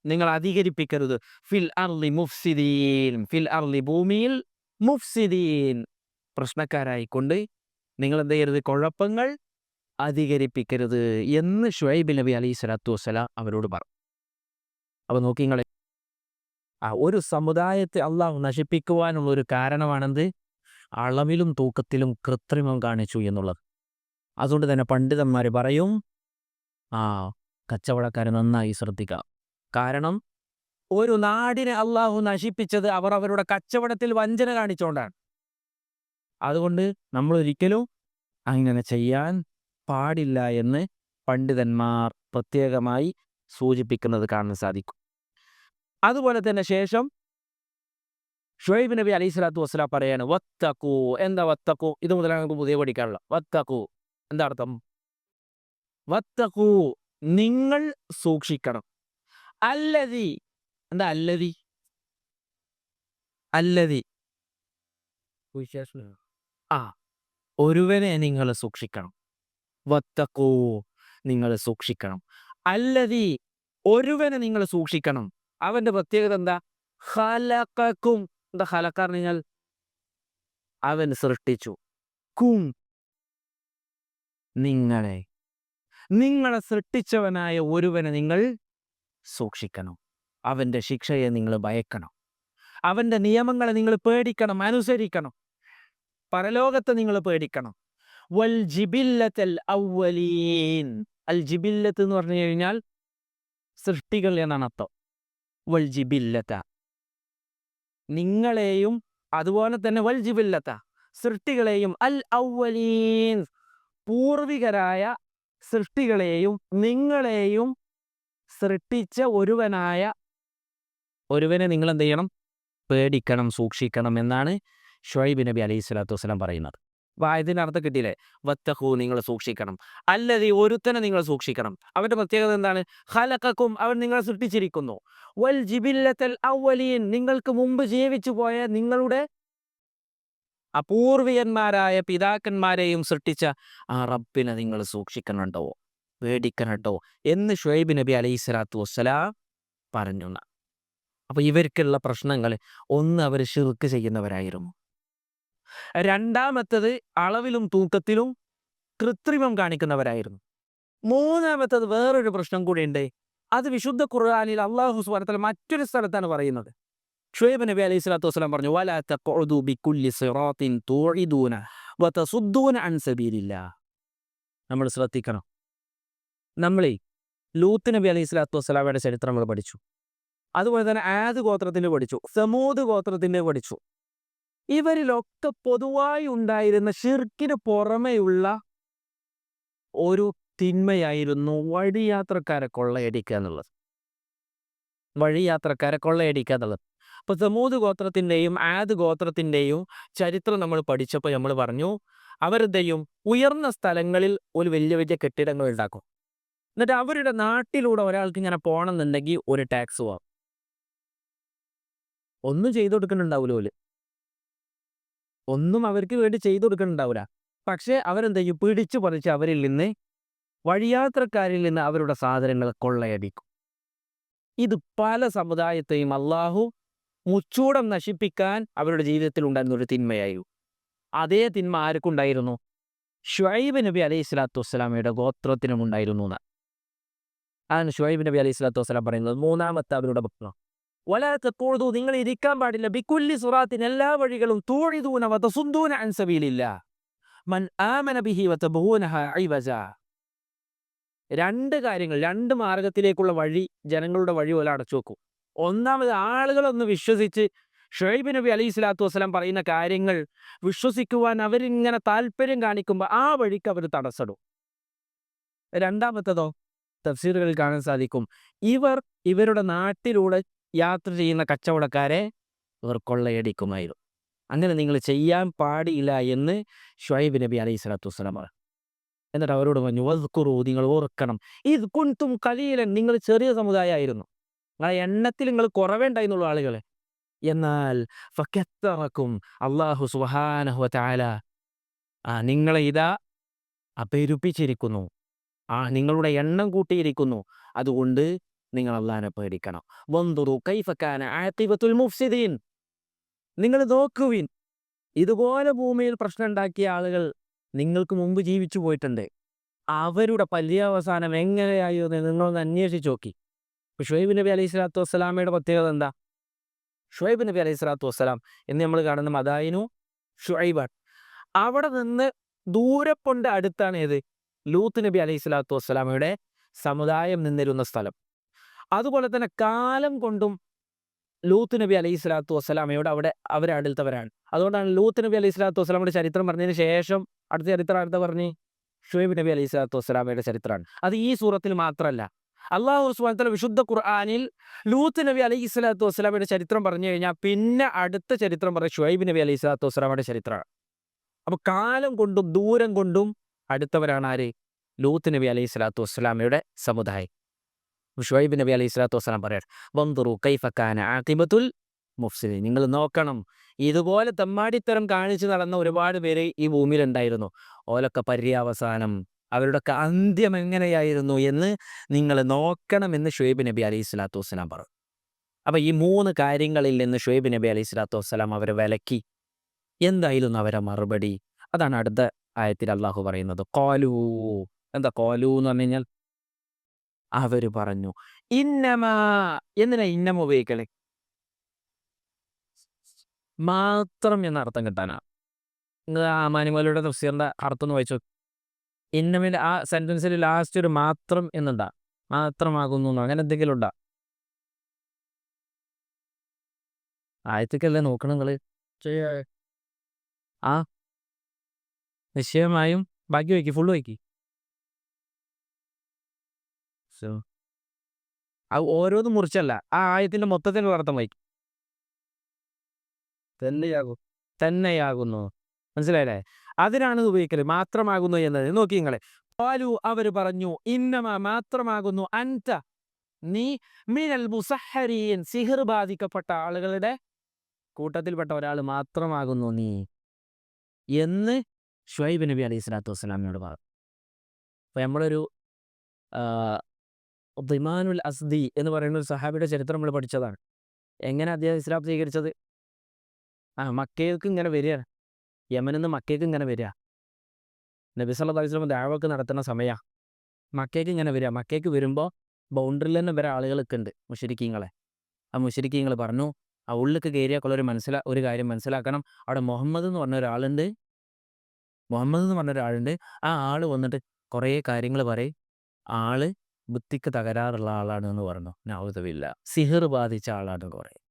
നിങ്ങൾ അധികരിപ്പിക്കരുത്. ഫിൽ അർളി മുഫ്സിദീൻ, ഫിൽ അർളി ഭൂമിയിൽ മുഫ്സിദീൻ, പ്രശ്നക്കാരായിക്കൊണ്ട് നിങ്ങൾ എന്ത് ചെയ്യരുത്? കുഴപ്പങ്ങൾ അധികരിപ്പിക്കരുത് എന്ന് ഷുഐബ് നബി അലൈഹി സ്വലാത്തു വസ്സലാം അവരോട് പറഞ്ഞു. അപ്പോൾ നോക്കി നിങ്ങൾ, ഒരു സമുദായത്തെ അള്ളാഹു നശിപ്പിക്കുവാനുള്ള ഒരു കാരണമാണെന്ത്? അളവിലും തൂക്കത്തിലും കൃത്രിമം കാണിച്ചു എന്നുള്ളത്. അതുകൊണ്ട് തന്നെ പണ്ഡിതന്മാർ പറയും, കച്ചവടക്കാർ നന്നായി ശ്രദ്ധിക്കാം. കാരണം ഒരു നാടിനെ അള്ളാഹു നശിപ്പിച്ചത് അവർ അവരുടെ കച്ചവടത്തിൽ വഞ്ചന കാണിച്ചുകൊണ്ടാണ്. അതുകൊണ്ട് നമ്മൾ ഒരിക്കലും അങ്ങനെ ചെയ്യാൻ പാടില്ല എന്ന് പണ്ഡിതന്മാർ പ്രത്യേകമായി സൂചിപ്പിക്കുന്നത് കാണാൻ സാധിക്കും. അതുപോലെ തന്നെ ശേഷം ഷുഐബ് നബി അലൈഹി സ്വലാത്തു വസ്സലാം പറയാണ്, വത്തഖൂ. എന്താ വത്തഖൂ? ഇത് മുതലാണ് നമുക്ക് പുതിയ പഠിക്കാനുള്ള. വത്തഖൂ എന്താ അർത്ഥം? വത്തഖൂ, നിങ്ങൾ സൂക്ഷിക്കണം. അല്ലദി, എന്താ അല്ലദി? അല്ലദി ഒരുവനെ നിങ്ങൾ സൂക്ഷിക്കണം. വത്തഖൂ, നിങ്ങൾ സൂക്ഷിക്കണം. അല്ലദി, ഒരുവനെ നിങ്ങൾ സൂക്ഷിക്കണം. അവന്റെ പ്രത്യേകത എന്താ? ഖലഖക്കും. എന്താ ഖലഖ എന്ന് പറഞ്ഞാൽ അവൻ സൃഷ്ടിച്ചു. കും നിങ്ങളെ. നിങ്ങളെ സൃഷ്ടിച്ചവനായ ഒരുവനെ നിങ്ങൾ സൂക്ഷിക്കണം. അവൻ്റെ ശിക്ഷയെ നിങ്ങൾ ഭയക്കണം. അവൻ്റെ നിയമങ്ങളെ നിങ്ങൾ പേടിക്കണം, അനുസരിക്കണം. പരലോകത്തെ നിങ്ങൾ പേടിക്കണം. വൽ ജിബില്ലത്തൽ അവ്വലീൻ. അൽ ജിബില്ലത്ത് എന്ന് പറഞ്ഞു കഴിഞ്ഞാൽ സൃഷ്ടികൾ എന്നാണ് അർത്ഥം. വൽ ജിബില്ലത്ത നിങ്ങളെയും അതുപോലെ തന്നെ വൽ ജിബില്ലത്ത സൃഷ്ടികളെയും അൽ അവ്വലീൻ പൂർവികരായ സൃഷ്ടികളെയും നിങ്ങളെയും സൃഷ്ടിച്ച ഒരുവനെ നിങ്ങൾ എന്ത് ചെയ്യണം? പേടിക്കണം, സൂക്ഷിക്കണം എന്നാണ് ഷുഐബ് നബി അലൈഹി സ്വലാത്തു വസ്സലാം പറയുന്നത്. അപ്പോൾ ഇതിൻ്റെ അർത്ഥം കിട്ടിയില്ലേ? വത്തഖൂ നിങ്ങൾ സൂക്ഷിക്കണം. അല്ലദീ ഒരുത്തനെ നിങ്ങൾ സൂക്ഷിക്കണം. അവൻ്റെ പ്രത്യേകത എന്താണ്? ഖലഖക്കും അവൻ നിങ്ങളെ സൃഷ്ടിച്ചിരിക്കുന്നു. വൽ ജിബില്ലത്തൽ അവ്വലീൻ നിങ്ങൾക്ക് മുമ്പ് ജീവിച്ചു പോയ നിങ്ങളുടെ അപൂർവികന്മാരായ പിതാക്കന്മാരെയും സൃഷ്ടിച്ച ആ റബ്ബിനെ നിങ്ങൾ സൂക്ഷിക്കണുണ്ടോ, പേടിക്കണട്ടോ എന്ന് ഷുഐബ് നബി അലൈഹി സ്വലാത്തു വസ്സലാം പറഞ്ഞു. അപ്പോൾ ഇവർക്കുള്ള പ്രശ്നങ്ങൾ, ഒന്ന് അവർ ശിർക്ക് ചെയ്യുന്നവരായിരുന്നു. രണ്ടാമത്തത് അളവിലും തൂക്കത്തിലും കൃത്രിമം കാണിക്കുന്നവരായിരുന്നു. മൂന്നാമത്തത് വേറൊരു പ്രശ്നം കൂടിയുണ്ട്. അത് വിശുദ്ധ ഖുർആനിൽ അല്ലാഹു സുബ്ഹാനഹു വ തആല മറ്റൊരു സ്ഥലത്താണ് പറയുന്നത്. ഷുഐബ് നബി അലൈഹി സ്വലാത്തു വസ്സലാം പറഞ്ഞു, വലാ തഖഉദു ബികുല്ലി സിറാത്തിൻ തുഇദൂന വതസുദ്ദൂന അൻ സബീലില്ലാഹ്. നമ്മൾ ശ്രദ്ധിക്കണം. നമ്മളെ ലൂത്ത് നബി അലൈഹി സ്വലാത്തു വസ്സലാമയുടെ ചരിത്രം നമ്മൾ പഠിച്ചു. അതുപോലെ തന്നെ ആദ് ഗോത്രത്തിൻ്റെ പഠിച്ചു, സമൂദ് ഗോത്രത്തിൻ്റെ പഠിച്ചു. ഇവരിലൊക്കെ പൊതുവായി ഉണ്ടായിരുന്ന ഷിർക്കിന് പുറമെയുള്ള ഒരു തിന്മയായിരുന്നു വഴിയാത്രക്കാരെ കൊള്ളയടിക്കുക എന്നുള്ളത്. അപ്പോൾ സമൂദ് ഗോത്രത്തിൻ്റെയും ആദ് ഗോത്രത്തിൻ്റെയും ചരിത്രം നമ്മൾ പഠിച്ചപ്പോൾ നമ്മൾ പറഞ്ഞു, അവരെന്തെയും ഉയർന്ന സ്ഥലങ്ങളിൽ ഒരു വലിയ വലിയ കെട്ടിടങ്ങൾ ഉണ്ടാക്കും. എന്നിട്ട് അവരുടെ നാട്ടിലൂടെ ഒരാൾക്ക് ഇങ്ങനെ പോകണമെന്നുണ്ടെങ്കിൽ ഒരു ടാക്സ് പോവാം. ഒന്നും ചെയ്തു കൊടുക്കുന്നുണ്ടാവില്ല, ഒന്നും അവർക്ക് വേണ്ടി ചെയ്തു കൊടുക്കുന്നുണ്ടാവില്ല. പക്ഷേ അവരെന്തെയ്യും പിടിച്ചു പറിച്ച് അവരിൽ നിന്ന്, വഴിയാത്രക്കാരിൽ നിന്ന് അവരുടെ സാധനങ്ങൾ കൊള്ളയടിക്കും. ഇത് പല സമുദായത്തെയും അള്ളാഹു മുച്ചൂടം നശിപ്പിക്കാൻ അവരുടെ ജീവിതത്തിൽ ഉണ്ടായിരുന്ന ഒരു തിന്മയായിരുന്നു. അതേ തിന്മ ആർക്കുണ്ടായിരുന്നു? ഷുഐബ് നബി അലൈഹി സ്വലാത്തു വസ്സലാമയുടെ ഗോത്രത്തിനും ഉണ്ടായിരുന്നു എന്നാണ്. ആണ് ഷുഐബ് നബി അലൈഹി സ്വലാത്തു വസ്സലാം പറയുന്നത്. മൂന്നാമത്തെ അവരുടെ ഭക്ഷണം, വലാ തഖൂദു നിങ്ങൾ ഇരിക്കാൻ പാടില്ല, ബികുല്ലി സിറാത്തിൻ എല്ലാ വഴികളും, തൂഇദൂന വതസുദ്ദൂന അൻ സബീലില്ലാഹ് മൻ ആമന ബിഹി വതബൂനഹ ഇവജ. രണ്ട് കാര്യങ്ങൾ, രണ്ട് മാർഗത്തിലേക്കുള്ള വഴി, ജനങ്ങളുടെ വഴി പോലെ അടച്ചു വെക്കും. ഒന്നാമത് ആളുകളൊന്ന് വിശ്വസിച്ച് ഷുഐബ് നബി അലൈഹി സ്വലാത്തു വസ്സലാം പറയുന്ന കാര്യങ്ങൾ വിശ്വസിക്കുവാൻ അവരിങ്ങനെ താല്പര്യം കാണിക്കുമ്പോൾ ആ വഴിക്ക് അവർ തടസ്സടും. രണ്ടാമത്തതോ തഫ്സീറുകളിൽ കാണാൻ സാധിക്കും, ഇവരുടെ നാട്ടിലൂടെ യാത്ര ചെയ്യുന്ന കച്ചവടക്കാരെ ഇവർ കൊള്ളയടിക്കുമായിരുന്നു. അങ്ങനെ നിങ്ങൾ ചെയ്യാൻ പാടില്ല എന്ന് ഷുഐബ് നബി അലൈഹി സ്വലാത്തു വസ്സലാം പറഞ്ഞു. എന്നിട്ട് അവരോട് പറഞ്ഞു, വദ്കുറൂ നിങ്ങൾ ഓർക്കണം, ഇത് കുൻതും ഖലീലൻ നിങ്ങൾ ചെറിയ സമുദായമായിരുന്നു, നിങ്ങളെ എണ്ണത്തിൽ നിങ്ങൾ കുറവേണ്ടായിരുന്നുള്ള ആളുകളെ. എന്നാൽ ഫകത്തറക്കും അല്ലാഹു സുബ്ഹാനഹു വ തആല നിങ്ങളെ ഇതാ പെരുപ്പിച്ചിരിക്കുന്നു, നിങ്ങളുടെ എണ്ണം കൂട്ടിയിരിക്കുന്നു. അതുകൊണ്ട് നിങ്ങൾ അല്ലാഹനെ പേടിക്കണം. വൻദുറു കൈഫ കാന ആഖിബത്തുൽ മുഫ്സിദീൻ നിങ്ങൾ നോക്കുവിൻ, ഇതുപോലെ ഭൂമിയിൽ പ്രശ്നം ഉണ്ടാക്കിയ ആളുകൾ നിങ്ങൾക്ക് മുമ്പ് ജീവിച്ചു പോയിട്ടുണ്ട്. അവരുടെ പര്യാവസാനം എങ്ങനെയായിരുന്നു നിങ്ങളൊന്ന് അന്വേഷിച്ച് നോക്കി. ഷുഐബ് നബി അലൈഹി സ്വലാത്തു വസ്സലാമയുടെ പ്രത്യേകത എന്താ? ഷുഐബ് നബി അലൈഹി സ്വലാത്തു വസ്സലാം എന്ന് നമ്മൾ കാണുന്ന മദായിനു ഷുഐബാണ്. അവിടെ നിന്ന് ദൂരെ കൊണ്ട് അടുത്താണ് ഏത്? ലൂത്ത് നബി അലൈഹി സ്വലാത്തു വസ്സലാമയുടെ സമുദായം നിന്നിരുന്ന സ്ഥലം. അതുപോലെ തന്നെ കാലം കൊണ്ടും ലൂത്ത് നബി അലൈഹി സ്വലാത്തു വസ്സലാമയോട് അവരെ അടുത്തവരാണ്. അതുകൊണ്ടാണ് ലൂത്ത് നബി അലൈഹി സ്വലാത്തു വസ്സലാമയുടെ ചരിത്രം പറഞ്ഞതിന് ശേഷം അടുത്ത പറഞ്ഞ് ഷുഐബ് നബി അലൈഹി സ്വലാത്തു വസ്സലാമയുടെ ചരിത്രമാണ്. അത് ഈ സൂറത്തിൽ മാത്രമല്ല, അല്ലാഹു സുബ്ഹാനഹു വ തആല വിശുദ്ധ ഖുർആനിൽ ലൂത്ത് നബി അലൈഹി സ്വലാത്തു വസ്സലാമയുടെ ചരിത്രം പറഞ്ഞു കഴിഞ്ഞാൽ പിന്നെ അടുത്ത ചരിത്രം പറഞ്ഞ ഷുഐബ് നബി അലൈഹി സ്വലാത്തു വസ്സലാമയുടെ ചരിത്രമാണ്. അപ്പോൾ കാലം കൊണ്ടും ദൂരം കൊണ്ടും അടുത്തവരാണ് ആര്? ലൂത്ത് നബി അലൈഹി സ്വലാത്തു വസ്സലാമയുടെ സമുദായം. ഷുഐബ് നബി അലൈഹി സ്വലാത്തു വസ്സലാം പറയാം, വൻദുറു കൈഫ കാന ആഖിബത്തുൽ മുഫ്സിദീൻ നിങ്ങൾ നോക്കണം, ഇതുപോലെ തെമ്മാടിത്തരം കാണിച്ചു നടന്ന ഒരുപാട് പേര് ഈ ഭൂമിയിലുണ്ടായിരുന്നു. ഓലൊക്കെ പര്യാവസാനം, അവരുടെയൊക്കെ അന്ത്യം എങ്ങനെയായിരുന്നു എന്ന് നിങ്ങൾ നോക്കണമെന്ന് ഷുഐബ് നബി അലൈഹി സ്വലാത്തു വസ്സലാം പറഞ്ഞു. അപ്പം ഈ 3 കാര്യങ്ങളിൽ നിന്ന് ഷുഐബ് നബി അലൈഹി സ്വലാത്തു വസ്സലാം അവരെ വിലക്കി. എന്തായിരുന്നു അവരെ മറുപടി? അതാണ് അടുത്ത ആയത്തിൽ അള്ളാഹു പറയുന്നത്. ഖാലൂ, എന്താ ഖാലൂ എന്ന് പറഞ്ഞു കഴിഞ്ഞാൽ അവർ പറഞ്ഞു. ഇന്നമാ, എന്തിനാ ഇന്നമ ഉപയോഗിക്കല്? മാത്രം എന്ന അർത്ഥം കിട്ടാനാ. നിങ്ങൾ മാനിമലയുടെ തഫ്സീറിന്റെ അർത്ഥം ഒന്ന് വായിച്ചു. ഇന്നമിന്റെ ആ സെന്റൻസിൽ ലാസ്റ്റ് ഒരു മാത്രം എന്നുണ്ടാ, മാത്രമാകുന്നു അങ്ങനെ എന്തെങ്കിലും ഉണ്ടാ? ആയത്തേക്കല്ലേ നോക്കണം നിങ്ങള്. ആ നിശ്ചയമായും ബാക്കി വയ്ക്കി, ഫുള്ള് വയ്ക്കി. ഓരോന്നും മുറിച്ചല്ല, ആ ആയത്തിന്റെ മൊത്തത്തിലുള്ള അർത്ഥം വയ്ക്കും. തന്നെയാകുന്നു. മനസ്സിലായില്ലേ? അതിനാണ് ഇത് ഉപയോഗിക്കല്, മാത്രമാകുന്നു എന്നത്. നോക്കി നിങ്ങളെ. ഖാലൂ, അവർ പറഞ്ഞു, ഇന്നമാ മാത്രമാകുന്നു, അൻത നീ, മിനൽ മുസഹരീൻ സിഹിർ ബാധിക്കപ്പെട്ട ആളുകളുടെ കൂട്ടത്തിൽപ്പെട്ട ഒരാൾ മാത്രമാകുന്നു നീ എന്ന് ഷുഐബ് നബി അലൈഹി സ്വലാത്തു വസ്സലാമിനോട് പറഞ്ഞു. അപ്പൊ നമ്മളൊരു ദിമാനുൽ അസ്ദി എന്ന് പറയുന്ന ഒരു സഹാബിയുടെ ചരിത്രം നമ്മൾ പഠിച്ചതാണ്. എങ്ങനെ അദ്ദേഹം ഇസ്ലാം സ്വീകരിച്ചത്? മക്കയ്ക്ക് ഇങ്ങനെ വരികയാണ്, യമനിൽ നിന്ന് മക്കയ്ക്ക് ഇങ്ങനെ വരിക. നബി സല്ലല്ലാഹു അലൈഹി വസല്ലം ദഅവക്ക് നടത്തുന്ന സമയമാണ്. മക്കയ്ക്ക് ഇങ്ങനെ വരിക. മക്കയ്ക്ക് വരുമ്പോൾ ബൗണ്ടറിയിൽ തന്നെ വരെ ആളുകളൊക്കെ ഉണ്ട്, മുശ്രിക്കീങ്ങളെ. ആ മുശ്രിക്കീങ്ങൾ പറഞ്ഞു, ആ ഉള്ളിലേക്ക് കയറിയാക്കുള്ളൊരു ഒരു കാര്യം മനസ്സിലാക്കണം. അവിടെ മുഹമ്മദ് എന്ന് പറഞ്ഞ ഒരാളുണ്ട്. ആ ആൾ വന്നിട്ട് കുറേ കാര്യങ്ങൾ പറയും. ആള് ബുദ്ധിക്ക് തകരാറുള്ള ആളാണ് എന്ന് പറഞ്ഞു. നൗദുബില്ല, സിഹിർ ബാധിച്ച ആളാണ് പറയും.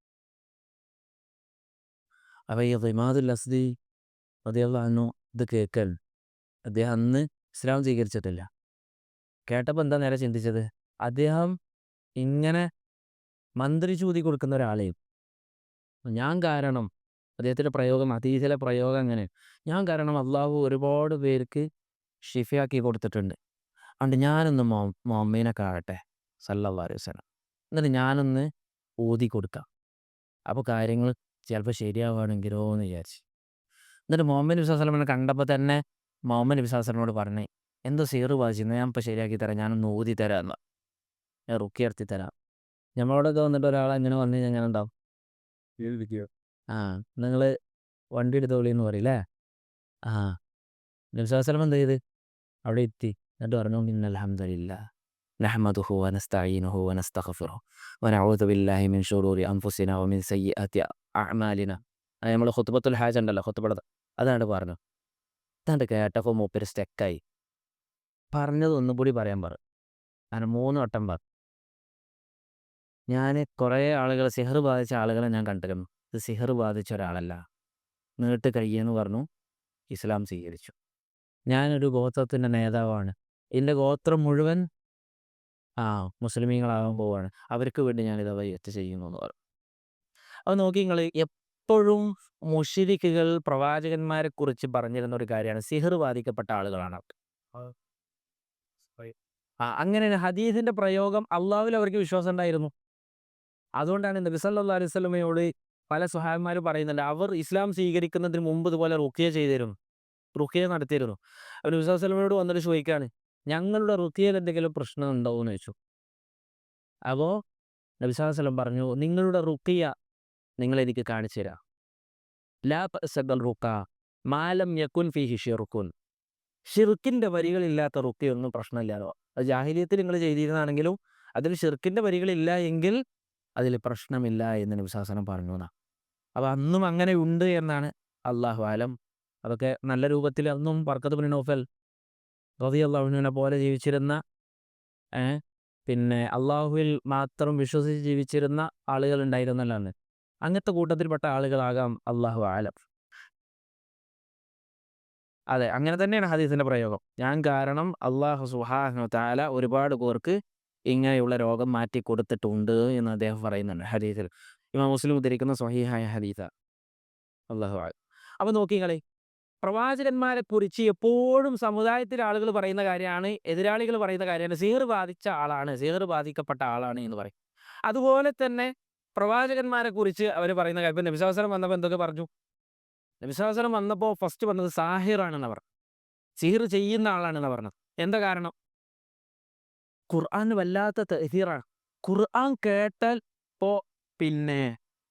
അപ്പോൾ ഈ ഇമാദുൽ അസ്ദി റളിയല്ലാഹു അൻഹു ഇത് കേൾക്കൽ, അദ്ദേഹം അന്ന് ഇസ്ലാം സ്വീകരിച്ചിട്ടില്ല. കേട്ടപ്പോൾ എന്താ നേരെ ചിന്തിച്ചത്? അദ്ദേഹം ഇങ്ങനെ മന്ത്രി ചൂതി കൊടുക്കുന്ന ഒരാളെയും ഞാൻ കാരണം, അദ്ദേഹത്തിൻ്റെ പ്രയോഗം, ഹദീസിലെ പ്രയോഗം അങ്ങനെ, ഞാൻ കാരണം അള്ളാഹു ഒരുപാട് പേർക്ക് ഷിഫയാക്കി കൊടുത്തിട്ടുണ്ട്. അതുകൊണ്ട് ഞാനൊന്ന് മുഅമ്മിനെ കാണട്ടെ സല്ലല്ലാഹു അലൈഹി വസല്ലം, എന്നിട്ട് ഞാനൊന്ന് ഓതി കൊടുക്കാം, അപ്പോൾ കാര്യങ്ങൾ ചിലപ്പോൾ ശരിയാവുകയാണെങ്കിലോ എന്ന് വിചാരിച്ച്. എന്നിട്ട് മുഹമ്മദ് നബി സ്വല്ലല്ലാഹു അലൈഹി വസല്ലം കണ്ടപ്പോൾ തന്നെ മുഹമ്മദ് നബി സ്വല്ലല്ലാഹു അലൈഹി വസല്ലമയോട് പറഞ്ഞു, എന്തോ സിഹർ ബാധിച്ചിരുന്നു, ഞാൻ ഇപ്പോൾ ശരിയാക്കി തരാം, ഞാനൊന്ന് ഓതി തരാം എന്ന്, ഞാൻ റുഖ്യ നടത്തി തരാം. നമ്മളോടൊക്കെ വന്നിട്ട് ഒരാൾ അങ്ങനെ വന്നു കഴിഞ്ഞാൽ എങ്ങനെ ഉണ്ടാവും? നിങ്ങൾ വണ്ടി എടുത്തോളി എന്ന് പറയില്ലേ? നബി സ്വല്ലല്ലാഹു അലൈഹി വസല്ലം എന്ത് ചെയ്ത് അവിടെ എത്തി, എന്നിട്ട് പറഞ്ഞു, ഇന്നൽ ഹംദലില്ലാഹ് നഹ്മദുഹു വനസ്തഈനുഹു വനസ്തഗ്ഫിറുഹു വനഊദു ബില്ലാഹി മിൻ ശുറൂരി അൻഫുസിനാ വമിൻ സയ്യിആതി അഅ്മാലിനാ. നമ്മൾ ഖുത്ബത്തുൽ ഹാജ ഉണ്ടല്ലോ, ഖുത്ബയുടെ അതാണ് പറഞ്ഞു. അതാണ്ട് കേട്ടപ്പോൾ മൂപ്പര് സ്റ്റക്കായി. പറഞ്ഞത് ഒന്നും കൂടി പറയാൻ പറഞ്ഞു. അങ്ങനെ 3 വട്ടം പറഞ്ഞു. ഞാൻ കുറേ ആളുകൾ, സിഹർ ബാധിച്ച ആളുകളെ ഞാൻ കണ്ടിരുന്നു, ഇത് സിഹർ ബാധിച്ച ഒരാളല്ല, നീട്ട് കയ്യെന്ന് പറഞ്ഞു, ഇസ്ലാം സ്വീകരിച്ചു. ഞാനൊരു ഗോത്രത്തിൻ്റെ നേതാവാണ്, എൻ്റെ ഗോത്രം മുഴുവൻ മുസ്ലിമീങ്ങളാകാൻ പോവുകയാണ്, അവർക്ക് വേണ്ടി ഞാനിത് വയ്യത്ത് ചെയ്യുന്നു എന്ന് പറഞ്ഞു. അപ്പോൾ നോക്കി നിങ്ങൾ, എപ്പോഴും മുശ്രിക്കുകൾ പ്രവാചകന്മാരെ കുറിച്ച് പറഞ്ഞിരുന്ന ഒരു കാര്യമാണ് സിഹർ ബാധിക്കപ്പെട്ട ആളുകളാണ് അവർ. അങ്ങനെ ഹദീസിന്റെ പ്രയോഗം അള്ളാഹുവിൽ അവർക്ക് വിശ്വാസം ഉണ്ടായിരുന്നു. അതുകൊണ്ടാണ് നബി സല്ലല്ലാഹു അലൈഹി വസല്ലമയോട് പല സ്വഹാബിമാർ പറയുന്നുണ്ട്, അവർ ഇസ്ലാം സ്വീകരിക്കുന്നതിന് മുമ്പ് ഇതുപോലെ റുഖ്യ ചെയ്തിരുന്നു, റുഖ്യ നടത്തിയിരുന്നു. അവർ നബി സല്ലല്ലാഹു അലൈഹി വസല്ലമയോട് വന്നിട്ട് ചോദിക്കുകയാണ്, ഞങ്ങളുടെ റുഖ്യയിൽ എന്തെങ്കിലും പ്രശ്നം ഉണ്ടോ എന്ന് ചോദിച്ചു. അപ്പോൾ നബി സല്ലല്ലാഹു അലൈഹി വസല്ലം പറഞ്ഞു, നിങ്ങളുടെ റുഖ്യ നിങ്ങളെനിക്ക് കാണിച്ചു തരാം. ലാ ബഅസ റുഖ മാ ലം യകുൻ ഫീഹി ശിർകുൻ. ഷിർക്കിൻ്റെ വരികളില്ലാത്ത റുഖ്യൊന്നും പ്രശ്നമില്ലാലോ. അത് ജാഹിലിയത്തിൽ നിങ്ങൾ ചെയ്തിരുന്നാണെങ്കിലും അതിൽ ഷിർക്കിൻ്റെ വരികളില്ല എങ്കിൽ അതിൽ പ്രശ്നമില്ല എന്ന് നബി സല്ലല്ലാഹു അലൈഹി വസല്ലം പറഞ്ഞു എന്നാണ്. അപ്പോൾ അന്നും അങ്ങനെ ഉണ്ട് എന്നാണ്, അല്ലാഹു ആലം. അതൊക്കെ നല്ല രൂപത്തിൽ അന്നും ബർക്കത്ത് ബിൻ നൗഫൽ റളിയല്ലാഹു അൻഹുവിനെ പോലെ ജീവിച്ചിരുന്ന, പിന്നെ അള്ളാഹുവിൽ മാത്രം വിശ്വസിച്ച് ജീവിച്ചിരുന്ന ആളുകൾ ഉണ്ടായിരുന്നല്ലോ അന്ന്. അങ്ങനത്തെ കൂട്ടത്തിൽപ്പെട്ട ആളുകളാകാം, അല്ലാഹു ആലം. അതെ, അങ്ങനെ തന്നെയാണ് ഹദീസിന്റെ പ്രയോഗം. ഞാൻ കാരണം അല്ലാഹു സുബ്ഹാനഹു വ തആല ഒരുപാട് പേർക്ക് ഇങ്ങനെയുള്ള രോഗം മാറ്റി കൊടുത്തിട്ടുണ്ട് എന്ന് അദ്ദേഹം പറയുന്നുണ്ട് ഹദീസിൽ. ഇമാം മുസ്ലിം ഉദ്ധരിക്കുന്ന സ്വഹീഹായ ഹദീസാണ്. അല്ലാഹു അഅലം. അപ്പോൾ നോക്കി നിങ്ങൾ, പ്രവാചകന്മാരെ കുറിച്ച് എപ്പോഴും സമുദായത്തിലെ ആളുകൾ പറയുന്ന കാര്യമാണ്, എതിരാളികൾ പറയുന്ന കാര്യമാണ്, സിഹർ ബാധിച്ച ആളാണ്, സിഹർ ബാധിക്കപ്പെട്ട ആളാണ് എന്ന് പറയും. അതുപോലെ തന്നെ പ്രവാചകന്മാരെ കുറിച്ച് അവർ പറയുന്ന കാര്യം, നബി സല്ലല്ലാഹു അലൈഹി വസല്ലം വന്നപ്പോൾ എന്തൊക്കെ പറഞ്ഞു? നബി സല്ലല്ലാഹു അലൈഹി വസല്ലം വന്നപ്പോൾ ഫസ്റ്റ് പറഞ്ഞത് സാഹിറാണെന്ന് പറഞ്ഞു, സിഹിർ ചെയ്യുന്ന ആളാണെന്ന് പറഞ്ഞത്. എന്താ കാരണം? ഖുർആന് വല്ലാത്ത തഅ്സീറാണ്. ഖുർആൻ കേട്ടാൽ ഇപ്പോൾ പിന്നെ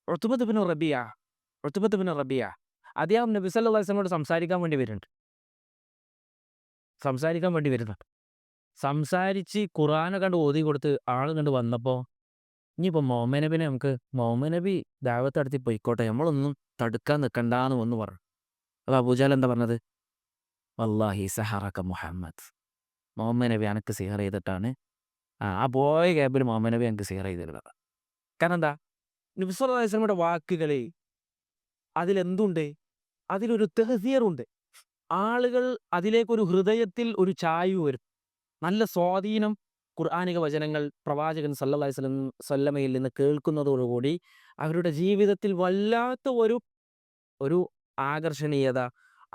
ഉത്ബത്ത് ബിൻ റബിയ ഉത്ബത്ത് ബിൻ റബിയ അദ്ദേഹം നബി സല്ലല്ലാഹു അലൈഹി വസല്ലമയോട് സംസാരിക്കാൻ വേണ്ടി വരുന്നുണ്ട്. സംസാരിച്ച് ഖുർആനെ കണ്ട് ഓതി കൊടുത്ത് ആൾ കണ്ട് വന്നപ്പോൾ ഇനിയിപ്പോൾ മുഹമ്മദ് നബിനെ നമുക്ക് മുഹമ്മദ് നബി ദഅവത്ത് നടത്തി പൊയ്ക്കോട്ടെ, നമ്മളൊന്നും തടുക്കാൻ നിൽക്കണ്ടാന്ന് വന്ന് പറഞ്ഞു. അപ്പോൾ അബൂജഹൽ എന്താ പറഞ്ഞത്? വല്ലാഹി സഹറക മുഹമ്മദ്, മുഹമ്മദ് നബി അനക്ക് സിഹർ ചെയ്തിട്ടാണ് ആ പോയ ഗ്യാപ്പിൽ മുഹമ്മദ് നബി എനിക്ക് സിഹർ ചെയ്തിരുന്നത്. കാരണം എന്താ? നബി സല്ലല്ലാഹു അലൈഹി വസല്ലമയുടെ വാക്കുകൾ അതിലെന്തുണ്ട്? അതിലൊരു തഹ്സീറുണ്ട്. ആളുകൾ അതിലേക്കൊരു ഹൃദയത്തിൽ ഒരു ചായ്വ് വരും. നല്ല സ്വാധീനം ഖുർആനിക വചനങ്ങൾ പ്രവാചകൻ സല്ലല്ലാഹു അലൈഹി വസല്ലമയിൽ നിന്ന് കേൾക്കുന്നതോടുകൂടി അവരുടെ ജീവിതത്തിൽ വല്ലാത്ത ഒരു ആകർഷണീയത,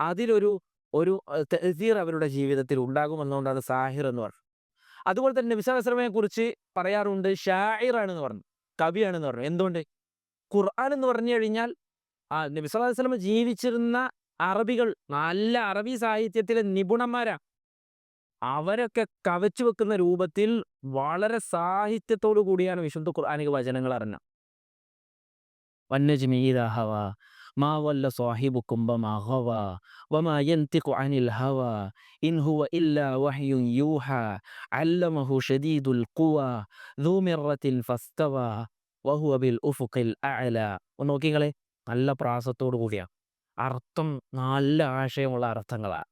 അതിലൊരു ഒരു തഅ്സീർ അവരുടെ ജീവിതത്തിൽ ഉണ്ടാകുമെന്നുകൊണ്ടാണ് സാഹിർ എന്ന് പറഞ്ഞത്. അതുപോലെ തന്നെ നബി സല്ലല്ലാഹു അലൈഹി വസല്ലമയെ കുറിച്ച് പറയാറുണ്ട് ഷാഇറാണെന്ന് പറഞ്ഞു, കവിയാണെന്ന് പറഞ്ഞു. എന്തുകൊണ്ട്? ഖുർആൻ എന്ന് പറഞ്ഞു കഴിഞ്ഞാൽ നബി സല്ലല്ലാഹു അലൈഹി വസല്ലമ ജീവിച്ചിരുന്ന അറബികൾ നല്ല അറബി സാഹിത്യത്തിലെ നിപുണന്മാരാ. അവരൊക്കെ കവച്ചു വെക്കുന്ന രൂപത്തിൽ വളരെ സാഹിത്യത്തോടു കൂടിയാണ് വിശുദ്ധ ഖുർആനിക വചനങ്ങൾ അറിഞ്ഞത്. വന്നജ്മി ഇദാ ഹവാ മാ വല്ല സ്വാഹിബുക്കും വമാ ഗവാ വമാ യൻതിഖു അനിൽ ഹവാ ഇൻ ഹുവ ഇല്ലാ വഹ്യുൻ യൂഹാ അല്ലമഹു ശദീദുൽ ഖുവാ ദൂ മിർറത്തിൻ ഫസ്തവാ വഹുവ ബിൽ ഉഫുഖിൽ അഅ്ലാ. ഒന്ന് നോക്കിങ്ങളെ, നല്ല പ്രാസത്തോടു കൂടിയാണ്, അർത്ഥം നല്ല ആശയമുള്ള അർത്ഥങ്ങളാണ്.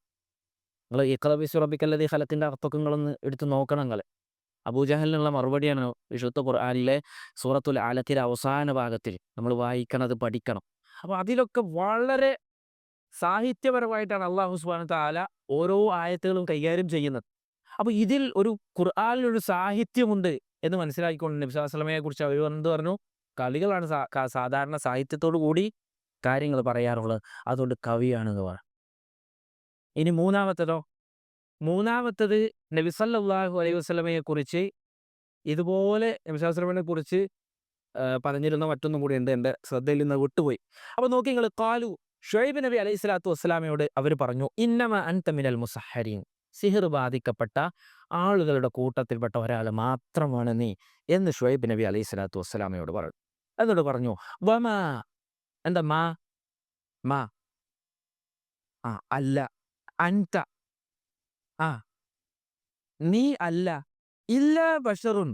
നിങ്ങൾ ഇഖ്റ ബിസ്മി റബ്ബിക്കല്ലദീ ഖലഖിന്റെ അർത്ഥമൊക്കെ നിങ്ങളൊന്ന് എടുത്ത് നോക്കണം. നിങ്ങൾ അബൂജഹലിനുള്ള മറുപടിയാണ് വിശുദ്ധ ഖുർആനിലെ സൂറത്തുൽ അലക്കിലെ അവസാന ഭാഗത്തിൽ നമ്മൾ വായിക്കണത്, പഠിക്കണം. അപ്പോൾ അതിലൊക്കെ വളരെ സാഹിത്യപരമായിട്ടാണ് അല്ലാഹു സുബ്ഹാനഹു വ തആല ഓരോ ആയത്തുകളും കൈകാര്യം ചെയ്യുന്നത്. അപ്പോൾ ഇതിൽ ഒരു ഖുർആനിലൊരു സാഹിത്യമുണ്ട് എന്ന് മനസ്സിലാക്കിക്കൊണ്ട് നബി സല്ലല്ലാഹു അലൈഹി വസല്ലമയെ കുറിച്ച് അവർ എന്ത് പറഞ്ഞു? കളികളാണ് സാധാരണ സാഹിത്യത്തോടു കൂടി കാര്യങ്ങൾ പറയാറുള്ളത്, അതുകൊണ്ട് കവിയാണെന്ന് പറഞ്ഞു. ഇനി മൂന്നാമത്തത് നബി സല്ലല്ലാഹു അലൈഹി വസല്ലമയെ കുറിച്ച് ഇതുപോലെ നബി സല്ലല്ലാഹു അലൈഹി വസല്ലമയെ കുറിച്ച് പറഞ്ഞിരുന്ന മറ്റൊന്നും കൂടി ഉണ്ട്, എൻ്റെ ശ്രദ്ധയിൽ നിന്ന് വിട്ടുപോയി. അപ്പോൾ നോക്കി നിങ്ങൾ, ഖാലു ഷുഐബ് നബി അലൈഹി സ്വലാത്തു വസ്സലാമയോട് അവർ പറഞ്ഞു, ഇന്നമ അൻത മിനൽ മുസഹ്ഹരീൻ, സിഹിർ ബാധിക്കപ്പെട്ട ആളുകളുടെ കൂട്ടത്തിൽപ്പെട്ട ഒരാൾ മാത്രമാണ് നീ എന്ന് ഷുഐബ് നബി അലൈഹി സ്വലാത്തു വസ്സലാമയോട് പറഞ്ഞു. എന്നിട്ട് പറഞ്ഞു വമാ, എന്താ മാ മാ അല്ല, അൻത നീ അല്ല, ഇല്ല ബഷറുൻ,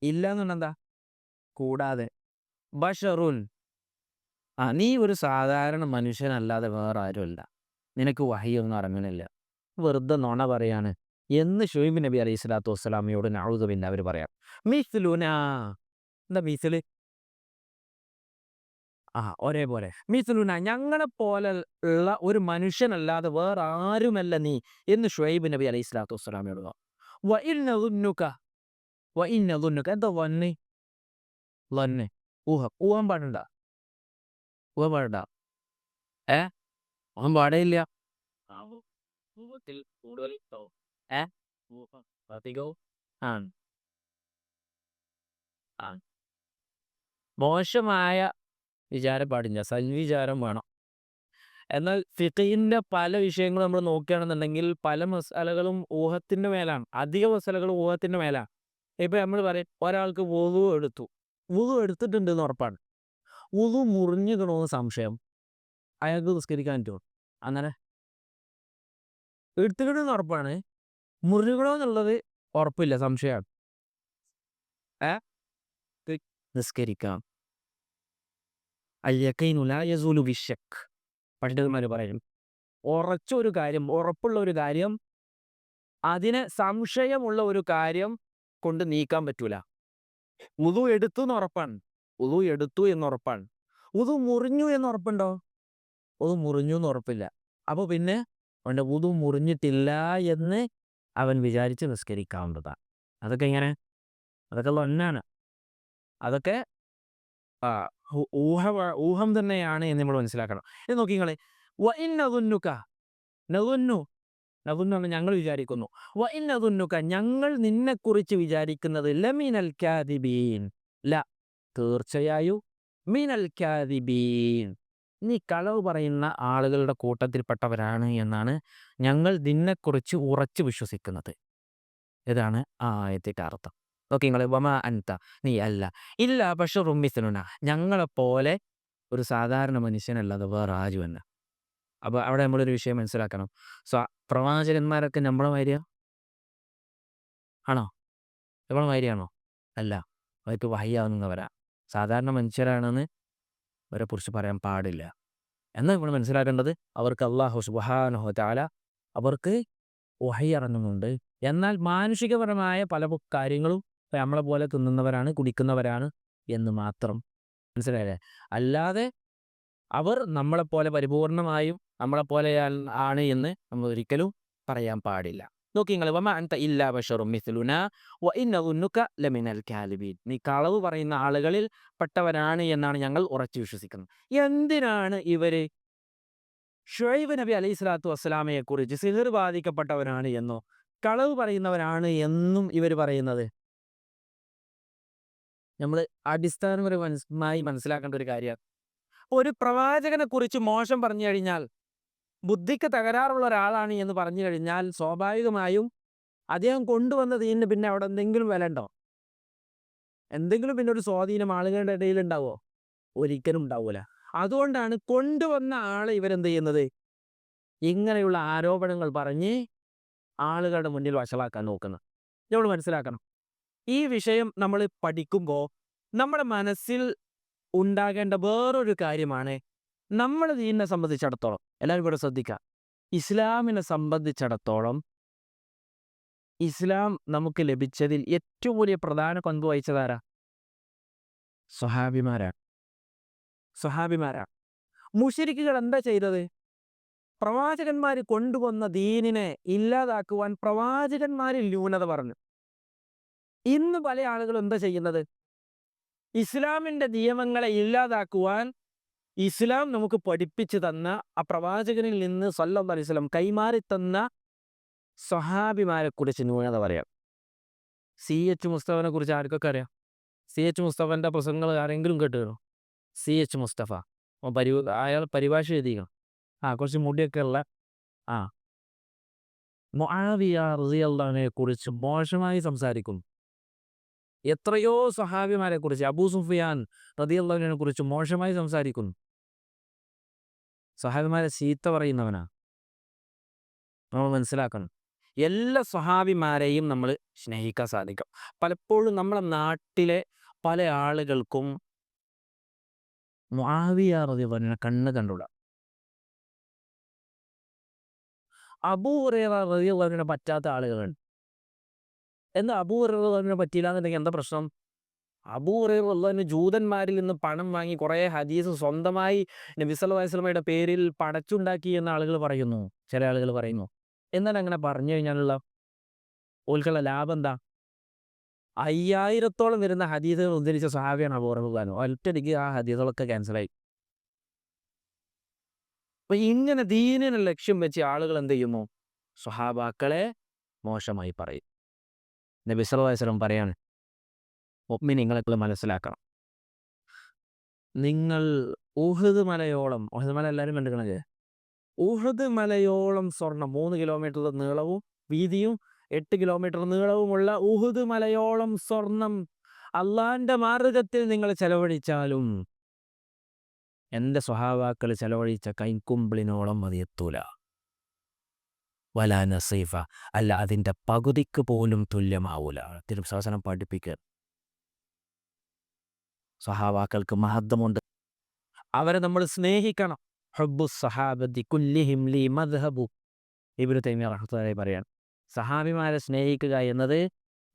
ഇല്ല എന്നുണ്ടെന്താ? കൂടാതെ, ബഷറുൻ നീ ഒരു സാധാരണ മനുഷ്യനല്ലാതെ വേറെ ആരുമല്ല, നിനക്ക് വഹിയൊന്നും ഇറങ്ങണില്ല, വെറുതെ നുണ പറയാണ് എന്ന് ഷുഐബ് നബി അലൈഹി സ്വലാത്തു വസ്സലാമയോട് നഊദു ബില്ലാഹ് അവർ പറയാം. മിസ്ലുനാ, എന്താ മിസ്ല്? ഒരേപോലെ. മിസ്ലുന, ഞങ്ങളെ പോലെ ഉള്ള ഒരു മനുഷ്യനല്ലാതെ വേറെ ആരുമല്ല നീ എന്ന് ഷുഐബ് നബി അലൈഹി സ്വലാത്തു വസ്സലാമയോട് പറഞ്ഞു. വ ഇന്ന ദുന്നുക, എന്താ വന്ന്? ലന്ന്, ഊഹം പാടണ്ട, ഊഹം പാടണ്ട, ഊഹം പാടയില്ല. മോശമായ വിചാരം പാടില്ല, സൽവിചാരം വേണം. എന്നാൽ ഫിഖഹിന്റെ പല വിഷയങ്ങളും നമ്മൾ നോക്കുകയാണെന്നുണ്ടെങ്കിൽ പല മസാലകളും ഊഹത്തിന്റെ മേലാണ്, അധിക മസാലകളും ഊഹത്തിന്റെ മേലാണ്. ഇപ്പൊ നമ്മൾ പറയും ഒരാൾക്ക് വുളു എടുത്തിട്ടുണ്ട് എന്ന് ഉറപ്പാണ്, വുളു മുറിഞ്ഞിക്കണമെന്ന് സംശയം, അയാൾക്ക് നിസ്കരിക്കാൻ പറ്റുമോ? അങ്ങനെ എടുത്തുകിട്ടെന്ന് ഉറപ്പാണ്, മുറിഞ്ഞിക്കണോ എന്നുള്ളത് ഉറപ്പില്ല, സംശയമാണ്, നിസ്കരിക്കാം. അൽ-യഖീനു ലാ യസൂലു ബിശ്ശക്ക്, പണ്ഡിതന്മാർ പറയും ഉറച്ചൊരു കാര്യം, ഉറപ്പുള്ള ഒരു കാര്യം അതിനെ സംശയമുള്ള ഒരു കാര്യം കൊണ്ട് നീക്കാൻ പറ്റൂല. വുളു എടുത്തു എന്നുറപ്പാണ്, വുളു എടുത്തു എന്നുറപ്പാണ്, വുളു മുറിഞ്ഞു എന്നുറപ്പുണ്ടോ? വുളു മുറിഞ്ഞു എന്ന് ഉറപ്പില്ല. അപ്പോൾ പിന്നെ അവൻ്റെ വുളു മുറിഞ്ഞിട്ടില്ല എന്ന് അവൻ വിചാരിച്ച് നിസ്കരിക്കാവുന്നതാണ്. അതൊക്കെ ഇങ്ങനെ, അതൊക്കെ ഒന്നാണ്, അതൊക്കെ ഊഹം തന്നെയാണ് എന്ന് നമ്മൾ മനസ്സിലാക്കണം. ഇത് നോക്കി നിങ്ങളെ, വ ഇന്ന ദുന്നുക, നദുന്നു ഞങ്ങൾ വിചാരിക്കുന്നു, വ ഇന്ന ദുന്നുക ഞങ്ങൾ നിന്നെക്കുറിച്ച് വിചാരിക്കുന്നത് ലമിനൽ കാദിബീൻ, തീർച്ചയായും മിനൽ കാദിബീൻ, നീ കളവ് പറയുന്ന ആളുകളുടെ കൂട്ടത്തിൽപ്പെട്ടവരാണ് എന്നാണ് ഞങ്ങൾ നിന്നെക്കുറിച്ച് ഉറച്ചു വിശ്വസിക്കുന്നത്. ഇതാണ് ആ ആയത്തിന്റെ അർത്ഥം. നോക്കി നിങ്ങൾ വമാ അൻത നീ അല്ല ഇല്ല ബഷറും മിസ്ലുന ഞങ്ങളെപ്പോലെ ഒരു സാധാരണ മനുഷ്യനല്ലാതെ വേറെ ആരുമല്ല. അപ്പോൾ അവിടെ നമ്മളൊരു വിഷയം മനസ്സിലാക്കണം. പ്രവാചകന്മാരൊക്കെ നമ്മളെ മാതിരിയാ? ആണോ? നമ്മളെ മാതിരിയാണോ? അല്ല. അവർക്ക് വഹിയാവുന്നവരാ. സാധാരണ മനുഷ്യരാണെന്ന് അവരെ കുറിച്ച് പറയാൻ പാടില്ല. എന്നാൽ നമ്മൾ മനസ്സിലാക്കേണ്ടത് അവർക്ക് അല്ലാഹു സുബ്ഹാനഹു വ തആല അവർക്ക് വഹി ഇറങ്ങുന്നുണ്ട്. എന്നാൽ മാനുഷികപരമായ പല കാര്യങ്ങളും നമ്മളെ പോലെ തിന്നുന്നവരാണ്, കുടിക്കുന്നവരാണ് എന്ന് മാത്രം. മനസ്സിലായില്ലേ? അല്ലാതെ അവർ നമ്മളെപ്പോലെ പരിപൂർണമായും നമ്മളെപ്പോലെ ആണ് എന്ന് നമ്മൾ ഒരിക്കലും പറയാൻ പാടില്ല. നോക്കി നിങ്ങൾ വമാ അൻത ഇല്ലാ ബശറും മിസ്ലുനാ വ ഇന്ന ദുന്നുക ലമിനൽ കാലിബീൻ നീ കളവ് പറയുന്ന ആളുകളിൽ പെട്ടവനാണ് എന്നാണ് ഞങ്ങൾ ഉറച്ചു വിശ്വസിക്കുന്നത്. എന്തിനാണ് ഇവര് ഷുഐബ് നബി അലൈഹി സ്വലാത്തു വസ്സലാമയെ കുറിച്ച് സിഹിർ ബാധിക്കപ്പെട്ടവനാണ് എന്നോ കളവ് പറയുന്നവനാണ് എന്നും ഇവർ പറയുന്നത്? നമ്മൾ അടിസ്ഥാനപരമായി മനസ്സിലാക്കേണ്ട ഒരു കാര്യമാണ്. ഒരു പ്രവാചകനെ കുറിച്ച് മോശം പറഞ്ഞു കഴിഞ്ഞാൽ, ബുദ്ധിക്ക് തകരാറുള്ള ഒരാളാണ് എന്ന് പറഞ്ഞു കഴിഞ്ഞാൽ, സ്വാഭാവികമായും അദ്ദേഹം കൊണ്ടുവന്ന ദീനിന് പിന്നെ അവിടെ എന്തെങ്കിലും വില ഉണ്ടോ? എന്തെങ്കിലും പിന്നെ ഒരു സ്വാധീനം ആളുകളുടെ ഇടയിൽ ഉണ്ടാവോ? ഒരിക്കലും ഉണ്ടാവൂല. അതുകൊണ്ടാണ് കൊണ്ടുവന്ന ആളെ ഇവരെന്ത് ചെയ്യുന്നത്? ഇങ്ങനെയുള്ള ആരോപണങ്ങൾ പറഞ്ഞ് ആളുകളുടെ മുന്നിൽ വഷളാക്കാൻ നോക്കുന്നത്. നമ്മൾ മനസ്സിലാക്കണം, ഈ വിഷയം നമ്മൾ പഠിക്കുമ്പോൾ നമ്മുടെ മനസ്സിൽ ഉണ്ടാകേണ്ട വേറൊരു കാര്യമാണ്, നമ്മുടെ ദീനിനെ സംബന്ധിച്ചിടത്തോളം, എല്ലാവരും ഇവിടെ ശ്രദ്ധിക്കുക, ഇസ്ലാമിനെ സംബന്ധിച്ചിടത്തോളം ഇസ്ലാം നമുക്ക് ലഭിച്ചതിൽ ഏറ്റവും വലിയ പ്രധാന പങ്ക് വഹിച്ചതാരാ? സ്വഹാബിമാരാണ്. മുശ്രിക്കുകൾ എന്താ ചെയ്തത്? പ്രവാചകന്മാർ കൊണ്ടുവന്ന ദീനിനെ ഇല്ലാതാക്കുവാൻ പ്രവാചകന്മാരിൽ ന്യൂനത പറഞ്ഞു. ഇന്ന് പല ആളുകളും എന്താ ചെയ്യുന്നത്? ഇസ്ലാമിൻ്റെ നിയമങ്ങളെ ഇല്ലാതാക്കുവാൻ ഇസ്ലാം നമുക്ക് പഠിപ്പിച്ചു തന്ന ആ പ്രവാചകനിൽ നിന്ന് സല്ലല്ലാഹു അലൈഹി വസല്ലം കൈമാറി തന്ന സ്വഹാബിമാരെ കുറിച്ച് ന്യൂനത പറയാം. CH മുസ്തഫനെ കുറിച്ച് ആർക്കൊക്കെ അറിയാം? CH മുസ്തഫൻ്റെ പ്രസംഗങ്ങൾ ആരെങ്കിലും കേട്ടുകയോ? CH മുസ്തഫ അയാൾ പരിഭാഷ എഴുതിക്കണം. കുറച്ച് മുടിയൊക്കെ ഉള്ള മുആവിയ റളിയല്ലാഹു അൻഹുവിനെ കുറിച്ച് മോശമായി സംസാരിക്കുന്നു. എത്രയോ സ്വഹാബിമാരെ കുറിച്ച്, അബൂ സുഫിയാൻ റളിയല്ലാഹു അൻഹുവിനെ കുറിച്ച് മോശമായി സംസാരിക്കുന്നു. സ്വഹാബിമാരെ ചീത്ത പറയുന്നവനാ. നമ്മൾ മനസ്സിലാക്കണം, എല്ലാ സ്വഹാബിമാരെയും നമ്മൾ സ്നേഹിക്കാൻ സാധിക്കും. പലപ്പോഴും നമ്മുടെ നാട്ടിലെ പല ആളുകൾക്കും മുആവിയ റളിയല്ലാഹു അൻഹുവിനെ കണ്ടുകൂടാ. അബൂ ഹുറൈറ റളിയല്ലാഹു അൻഹുവിനെ പറ്റാത്ത ആളുകളുണ്ട്. എന്നാൽ അബൂ ഹുറൈറ റളിയല്ലാഹു അൻഹുവിനെ പറ്റിയില്ല എന്നുണ്ടെങ്കിൽ എന്താ പ്രശ്നം? അബൂ ഹുറൈറ റളിയല്ലാഹു അൻഹു ജൂതന്മാരിൽ നിന്ന് പണം വാങ്ങി കുറേ ഹദീസ് സ്വന്തമായി നബി സല്ലല്ലാഹു അലൈഹി വസല്ലമയുടെ പേരിൽ പടച്ചുണ്ടാക്കി എന്ന് ആളുകൾ പറയുന്നു, ചില ആളുകൾ പറയുന്നു. എന്നാൽ അങ്ങനെ പറഞ്ഞു കഴിഞ്ഞാലുള്ള ഓൽക്കുള്ള ലാഭം എന്താ? 5000-ഓളം വരുന്ന ഹദീസുകൾ ഉദ്ധരിച്ച സ്വഹാബിയാണ് അബൂ ഹുറൈറ റളിയല്ലാഹു അൻഹു. ഒറ്റയടിക്ക് ആ ഹദീസുകളൊക്കെ ക്യാൻസലായി. അപ്പൊ ഇങ്ങനെ ദീനിനെ ലക്ഷ്യം വെച്ച് ആളുകൾ എന്ത് ചെയ്യുന്നു? സ്വഹാബാക്കളെ മോശമായി പറയും. നബി സല്ലല്ലാഹു അലൈഹി വസല്ലം പറയാണ്, മുഅ്മിനീങ്ങളെ മനസ്സിലാക്കണം, നിങ്ങൾ ഉഹുദ് മലയോളം, ഉഹുദ് മല എല്ലാവരും കണ്ടിരിക്കണല്ലേ, ഉഹുദ് മലയോളം സ്വർണം, 3 കിലോമീറ്റർ നീളവും വീതിയും 8 കിലോമീറ്റർ നീളവുമുള്ള ഉഹുദ് മലയോളം സ്വർണം അള്ളാന്റെ മാർഗത്തിൽ നിങ്ങൾ ചെലവഴിച്ചാലും എൻ്റെ സ്വഹാബാക്കൾ ചെലവഴിച്ച കൈക്കുമ്പിളിനോളം അത് എത്തൂല. വലാ നസീഫ, അല്ല അതിൻ്റെ പകുതിക്ക് പോലും തുല്യമാവൂല. തിരുശാസനം പഠിപ്പിക്കുക. സ്വഹാബാക്കൾക്ക് മഹത്വമുണ്ട്, അവരെ നമ്മൾ സ്നേഹിക്കണം. ഹുബ്ബു സ്വഹാബത്തി കുല്ലിഹിം ലി മദ്ഹബു. ഇബ്നു തൈമിയ്യ റഹ്മത്തുള്ളാഹി പറയാണ്, സഹാബിമാരെ സ്നേഹിക്കുക എന്നത്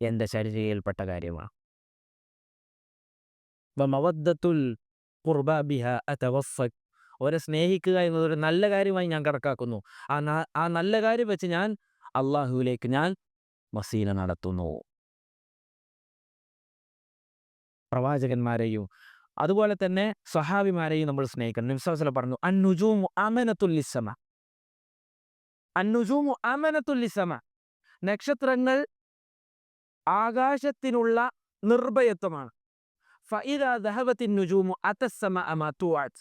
എൻ്റെ ചര്യയിൽപ്പെട്ട കാര്യമാണ്. വമവദ്ദത്തുൽ ഖുർബാ ബിഹാ അതവസ്സക്, അവരെ സ്നേഹിക്കുക എന്നതൊരു നല്ല കാര്യമായി ഞാൻ കണക്കാക്കുന്നു. ആ നല്ല കാര്യം വെച്ച് ഞാൻ അള്ളാഹുവിലേക്ക് ഞാൻ വസീല നടത്തുന്നു. പ്രവാചകന്മാരെയും അതുപോലെ തന്നെ സ്വഹാബിമാരെയും നമ്മൾ സ്നേഹിക്കണം. നബി സല്ലല്ലാഹു അലൈഹി വസല്ലം പറഞ്ഞു, അന്നുജൂമു അമനത്തുൽ ലിസ്സമ, അന്നുജൂമു അമനത്തുൽ ലിസ്സമ, നക്ഷത്രങ്ങൾ ആകാശത്തിനുള്ള നിർഭയത്വമാണ്. ഫഇദാ ദഹബത്തിൻ നുജൂമു അതസ്സമഅ മാ തുഅത്,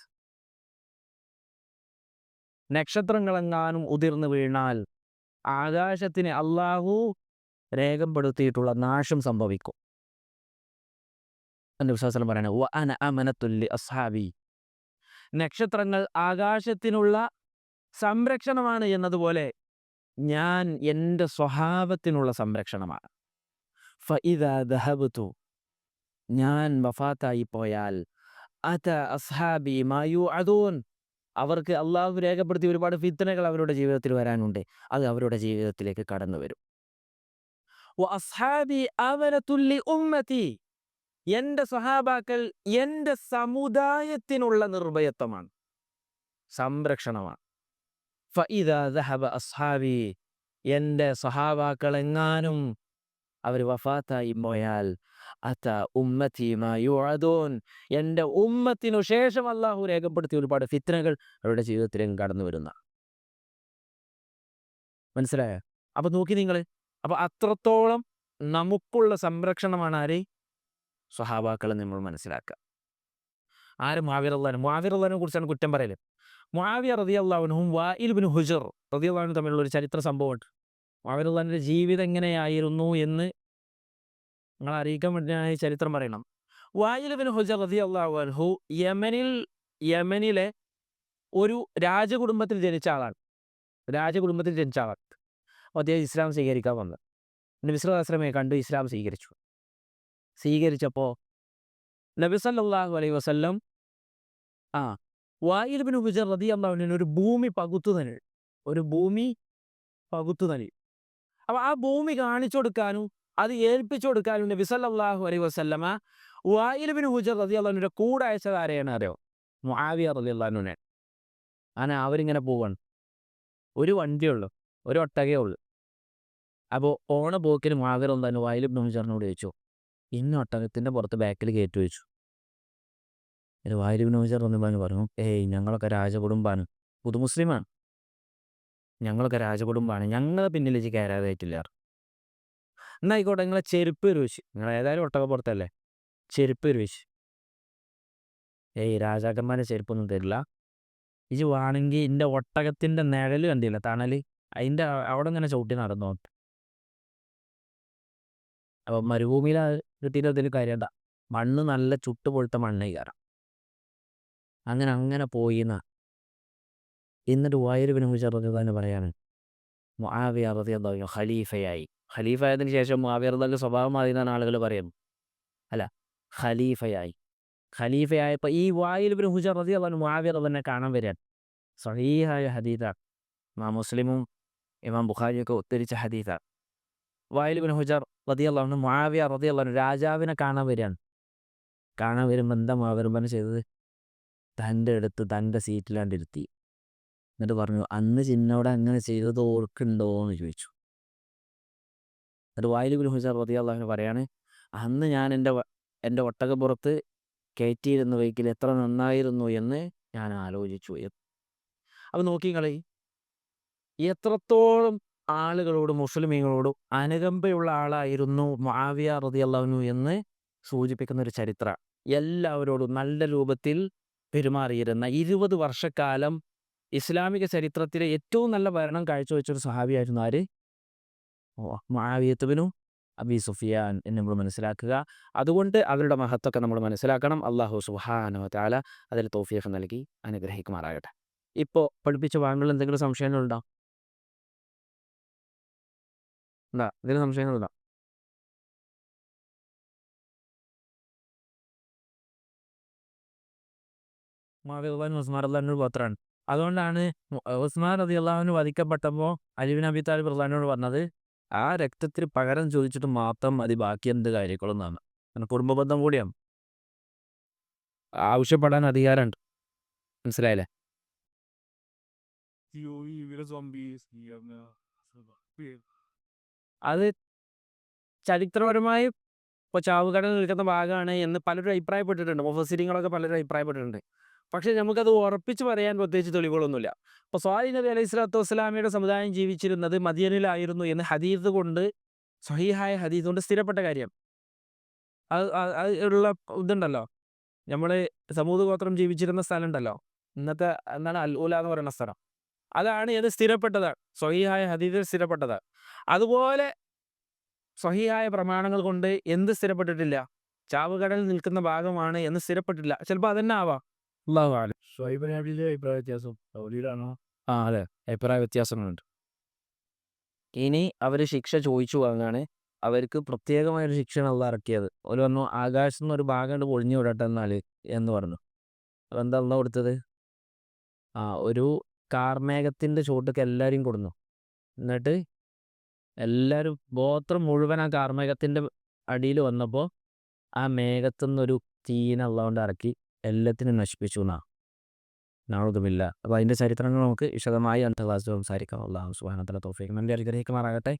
നക്ഷത്രങ്ങളെങ്ങാനും ഉതിർന്നു വീണാൽ ആകാശത്തിന് അള്ളാഹു രേഖപ്പെടുത്തിയിട്ടുള്ള നാശം സംഭവിക്കും. നബി സ്വല്ലല്ലാഹു അലൈഹി വസല്ലം പറയാണ് വ അന അമനത്തുൽ ലി അസ്ഹാബി, നക്ഷത്രങ്ങൾ ആകാശത്തിനുള്ള സംരക്ഷണമാണ് എന്നതുപോലെ ഞാൻ എൻ്റെ സ്വഹാബത്തിനുള്ള സംരക്ഷണമാണ്. ഫഇദാ ദഹബതു, ഞാൻ വഫാത്തായി പോയാൽ അത അസ്ഹാബി മാ യുഅദൂൻ, അവർക്ക് അള്ളാഹു രേഖപ്പെടുത്തിയ ഒരുപാട് ഫിത്നകൾ അവരുടെ ജീവിതത്തിൽ വരാനുണ്ട്, അത് അവരുടെ ജീവിതത്തിലേക്ക് കടന്നു വരും. വ അസ്ഹാബി അമനത്തുൽ ലി ഉമ്മതി, എൻ്റെ സ്വഹാബാക്കൾ എൻ്റെ സമുദായത്തിനുള്ള നിർഭയത്വമാണ്, സംരക്ഷണമാണ്. ഫഇദാ ദഹബ അസ്ഹാബി, എൻ്റെ സ്വഹാബാക്കൾ എങ്ങാനും അവർ വഫാത്തായി പോയാൽ അത ഉമ്മത്തി മാ യുഅദൂൻ, എൻ്റെ ഉമ്മത്തിനു ശേഷം അള്ളാഹു രേഖപ്പെടുത്തിയ ഒരുപാട് ഫിത്നകൾ അവരുടെ ജീവിതത്തിലേക്ക് കടന്നു വരുന്ന. മനസ്സിലായോ? അപ്പൊ നോക്കി നിങ്ങൾ, അപ്പൊ അത്രത്തോളം നമുക്കുള്ള സംരക്ഷണമാണ് ആര്? സ്വഹാബാക്കളെ നമ്മൾ മനസ്സിലാക്കുക. ആര്? മുആവിയ റളിയല്ലാഹു അൻഹു കുറിച്ചാണ് കുറ്റം പറയല്. മുആവിയ റളിയല്ലാഹു അൻഹും വാഇൽ ഇബ്നു ഹുജർ റളിയല്ലാഹു അൻഹു തമ്മിലുള്ള ഒരു ചരിത്ര സംഭവമുണ്ട്. മുആവിയ റളിയല്ലാഹു അൻഹുവിന്റെ ജീവിതം എങ്ങനെയായിരുന്നു എന്ന് നിങ്ങളെ അറിയിക്കാൻ വേണ്ടി ഞാൻ ഈ ചരിത്രം പറയണം. വാഇൽ ഇബ്നു ഹുജർ റളിയല്ലാഹു അൻഹു യമനിലെ ഒരു രാജകുടുംബത്തിൽ ജനിച്ച ആളാണ്. രാജകുടുംബത്തിൽ ജനിച്ച ആളാണ്. അദ്ദേഹം ഇസ്ലാം സ്വീകരിക്കാൻ വന്നത്. നബി സല്ലല്ലാഹു അലൈഹി വസല്ലമയെ കണ്ടു, ഇസ്ലാം സ്വീകരിച്ചു. സ്വീകരിച്ചപ്പോൾ നബി സല്ലല്ലാഹു അലൈഹി വസല്ലം വാഇൽ ഇബ്നു ഹുജർ റളിയല്ലാഹു അൻഹുവിന് ഒരു ഭൂമി പകുത്തു നൽകി. അപ്പൊ ആ ഭൂമി കാണിച്ചു കൊടുക്കാനും അത് ഏൽപ്പിച്ചു കൊടുക്കാനും നബി സല്ലല്ലാഹു അലൈഹി വസല്ലമ വാഇൽ ഇബ്നു ഹുജർ റളിയല്ലാഹു അൻഹുവിന്റെ കൂടെ അയച്ചത് ആരെയാണ് അറിയോ? മുആവിയ റളിയല്ലാഹു അൻഹുവിനെ. അങ്ങനെ അവരിങ്ങനെ പോവാണ്. ഒരു വണ്ടിയേ ഉള്ളൂ, ഒരു ഒട്ടകയേ ഉള്ളൂ. അപ്പോൾ ഓണ പോക്കിന് മുആവിയ റളിയല്ലാഹു അൻഹു വാഇൽ ഇബ്നു ഹുജറിനോട് ചോദിച്ചു, ഇന്ന ഒട്ടകത്തിന്റെ പുറത്ത് ബാക്കിൽ കയറ്റി വെച്ചു. വാഇൽ ഇബ്നു ഹുജർ റളിയല്ലാഹു അൻഹു പറഞ്ഞു, ഏയ് ഞങ്ങളൊക്കെ രാജകുടുംബാണ്, പുതുമുസ്ലിമാണ്, ഞങ്ങളൊക്കെ രാജകുടുംബാണ്, ഞങ്ങളെ പിന്നിൽ ഇജ്ജ് കയറാതായിട്ടില്ല. എന്നാൽ ആയിക്കോട്ടെ, നിങ്ങളെ ചെരുപ്പ് ചോദിച്ചു, നിങ്ങൾ ഏതായാലും ഒട്ടക പുറത്തല്ലേ, ചെരുപ്പ് ചോദിച്ചു. ഏയ് രാജാക്കന്മാരെ ചെരുപ്പൊന്നും തരില്ല, ഇജ്ജ് വേണമെങ്കിൽ എൻ്റെ ഒട്ടകത്തിൻ്റെ നിഴൽ കണ്ടില്ല, തണൽ, അതിൻ്റെ അവിടെ ഇങ്ങനെ ചവിട്ടി നടന്നോ. അപ്പം മരുഭൂമിയിൽ കിട്ടിയിട്ട് അതിൽ കാര്യണ്ട, മണ്ണ് നല്ല ചുട്ടുപൊഴുത്ത മണ്ണേ കയറാം. അങ്ങനെ പോയിന്ന. എന്നിട്ട് വാഇൽ ഇബ്നു ഹുജർ റളിയല്ലാഹു അൻഹു പറയാണ്, മുആവിയ റളിയല്ലാഹു അൻഹു ഖലീഫയായി. ഖലീഫയായതിനു ശേഷം മുആവിയ റളിയല്ലാഹു അൻഹു സ്വഭാവം മാറിയെന്നാണ് ആളുകൾ പറയുന്നു. അല്ല, ഖലീഫയായപ്പോൾ ഈ വാഇൽ ഇബ്നു ഹുജർ റളിയല്ലാഹു അൻഹു മുആവിയ റളിയല്ലാഹു അൻഹുവിനെ കാണാൻ വരികയാണ്. സ്വഹീഹായ ഹദീസാണ്, ഇമാം മുസ്ലിമും ഇമാം ബുഖാരിയൊക്കെ ഉദ്ധരിച്ച ഹദീസാണ്. വാഇൽ ഇബ്നു ഹുജർ റളിയല്ലാഹു അൻഹു മുആവിയ റളിയല്ലാഹു അൻഹു രാജാവിനെ കാണാൻ വരികയാണ്. കാണാൻ വരുമ്പോൾ എന്താ മുആവിയ റളിയല്ലാഹു അൻഹു ചെയ്തത്? തൻ്റെ അടുത്ത് തൻ്റെ സീറ്റിലാണ്ട് ഇരുത്തി. എന്നിട്ട് പറഞ്ഞു, അന്ന് ചിന്നോട് അങ്ങനെ ചെയ്തത് ഓർക്കുണ്ടോ എന്ന് ചോദിച്ചു. എന്നിട്ട് വാഇൽ ഇബ്നു ഹുജർ റളിയല്ലാഹു അൻഹു പറയാണ്, അന്ന് ഞാൻ എൻ്റെ ഒട്ടകപ്പുറത്ത് കയറ്റിയിരുന്ന വെഹിക്കിൽ എത്ര നന്നായിരുന്നു എന്ന് ഞാൻ ആലോചിച്ചു. അപ്പം നോക്കിക്കളി, എത്രത്തോളം ആളുകളോട്, മുസ്ലിമീങ്ങളോടും അനുകമ്പയുള്ള ആളായിരുന്നു മുആവിയ റളിയല്ലാഹു അൻഹു എന്ന് സൂചിപ്പിക്കുന്ന ഒരു ചരിത്രം. എല്ലാവരോടും നല്ല രൂപത്തിൽ പെരുമാറിയിരുന്ന, 20 വർഷക്കാലം ഇസ്ലാമിക ചരിത്രത്തിലെ ഏറ്റവും നല്ല ഭരണം കാഴ്ചവെച്ചൊരു സഹാബിയായിരുന്നു ആര്? മുആവിയത്ത് ബിനു അബീ സുഫിയാൻ എന്ന് നമ്മൾ മനസ്സിലാക്കുക. അതുകൊണ്ട് അവരുടെ മഹത്വമൊക്കെ നമ്മൾ മനസ്സിലാക്കണം. അല്ലാഹു സുബ്ഹാനഹു വ തആല അതിൽ തൗഫീഖ് നൽകി അനുഗ്രഹിക്കുമാറാകട്ടെ. ഇപ്പോൾ പഠിപ്പിച്ച ഭാഗങ്ങളിൽ എന്തെങ്കിലും സംശയങ്ങളുണ്ടോ? എന്തെങ്കിലും സംശയങ്ങളുണ്ടോ? മുആവിയ റളിയല്ലാഹു അൻഹു ഉസ്മാൻ റളിയല്ലാഹു അൻഹു പുത്രനാണ്. അതുകൊണ്ടാണ് ഉസ്മാൻ റളിയല്ലാഹു അൻഹു വധിക്കപ്പെട്ടപ്പോൾ അലി ഇബ്നു അബീ താലിബ് റളിയല്ലാഹു അൻഹുവിനോട് പറഞ്ഞത്, ആ രക്തത്തിന് പകരം ചോദിച്ചിട്ട് മാത്രം മതി, ബാക്കി എന്ത് കാര്യങ്ങളും എന്നാണ്. കാരണം കുടുംബബന്ധം കൂടിയാണ്, ആവശ്യപ്പെടാൻ അധികാരമുണ്ട്. മനസ്സിലായില്ലേ? അത് ചരിത്രപരമായി ഇപ്പോൾ ചാവുകടൽ നിൽക്കുന്ന ഭാഗമാണ് എന്ന് പലരും അഭിപ്രായപ്പെട്ടിട്ടുണ്ട്. മുഫസ്സിരിങ്ങളൊക്കെ പലരും അഭിപ്രായപ്പെട്ടിട്ടുണ്ട്. പക്ഷേ നമുക്കത് ഉറപ്പിച്ച് പറയാൻ പ്രത്യേകിച്ച് തെളിവുകളൊന്നുമില്ല. ഇപ്പോൾ സ്വാലിഹ് നബി അലൈഹി സ്വലാത്തു വസ്സലാമയുടെ സമുദായം ജീവിച്ചിരുന്നത് മദീനയിലായിരുന്നു എന്ന് ഹദീസ് കൊണ്ട്, സ്വഹീഹായ ഹദീസ് കൊണ്ട് സ്ഥിരപ്പെട്ട കാര്യം. അത് ഉള്ള ഇതുണ്ടല്ലോ, നമ്മൾ സമൂത് ഗോത്രം ജീവിച്ചിരുന്ന സ്ഥലം ഉണ്ടല്ലോ, ഇന്നത്തെ എന്താണ് അൽ-ഊല എന്ന് പറയുന്ന സ്ഥലം, അതാണ് ഇത് സ്ഥിരപ്പെട്ടതാണ്, സ്വഹീഹായ ഹദീസിൽ സ്ഥിരപ്പെട്ടതാണ്. അതുപോലെ സ്വഹീഹായ പ്രമാണങ്ങൾ കൊണ്ട് എന്ത് സ്ഥിരപ്പെട്ടിട്ടില്ല? ചാവുകടലിൽ നിൽക്കുന്ന ഭാഗമാണ് എന്ന് സ്ഥിരപ്പെട്ടില്ല. ചിലപ്പോൾ അതന്നെ ആവാം. അല്ലാഹു അലം. ഷുഹൈബ് നബിയിലെ അഭിപ്രായ വ്യത്യാസം തൗലീദാണോ? അതെ, അഭിപ്രായ വ്യത്യാസങ്ങളുണ്ട്. ഇനി അവർ ശിക്ഷ ചോദിച്ചു വാങ്ങാണ്. അവർക്ക് പ്രത്യേകമായൊരു ശിക്ഷയാണ് അള്ളാഹ് ഇറക്കിയത്. ഓല് പറഞ്ഞു ആകാശത്തു നിന്ന് ഒരു ഭാഗം കൊണ്ട് പൊളിഞ്ഞു വിടട്ടെ എന്നാൽ എന്ന് പറഞ്ഞു. അപ്പോൾ എന്താ അള്ളാഹ് കൊടുത്തത്? ഒരു കാർമേഘത്തിൻ്റെ ചോട്ടക്ക് എല്ലാവരെയും കൊടുന്നു. എന്നിട്ട് എല്ലാവരും ഗോത്രം മുഴുവൻ ആ കാർമേഘത്തിൻ്റെ അടിയിൽ വന്നപ്പോൾ ആ മേഘത്തുനിന്നൊരു തീനെ അള്ളാഹ് കൊണ്ട് ഇറക്കി എല്ലാത്തിനും നശിപ്പിച്ചു എന്നാണ്. നഊദുബില്ല. അപ്പോൾ അതിൻ്റെ ചരിത്രങ്ങൾ നമുക്ക് വിശദമായി അടുത്ത ക്ലാസ്സിൽ സംസാരിക്കാം. അള്ളാഹു സുബ്ഹാനഹു വ തആല തൗഫീഖ് നൽകി അനുഗ്രഹിക്കുമാറാകട്ടെ.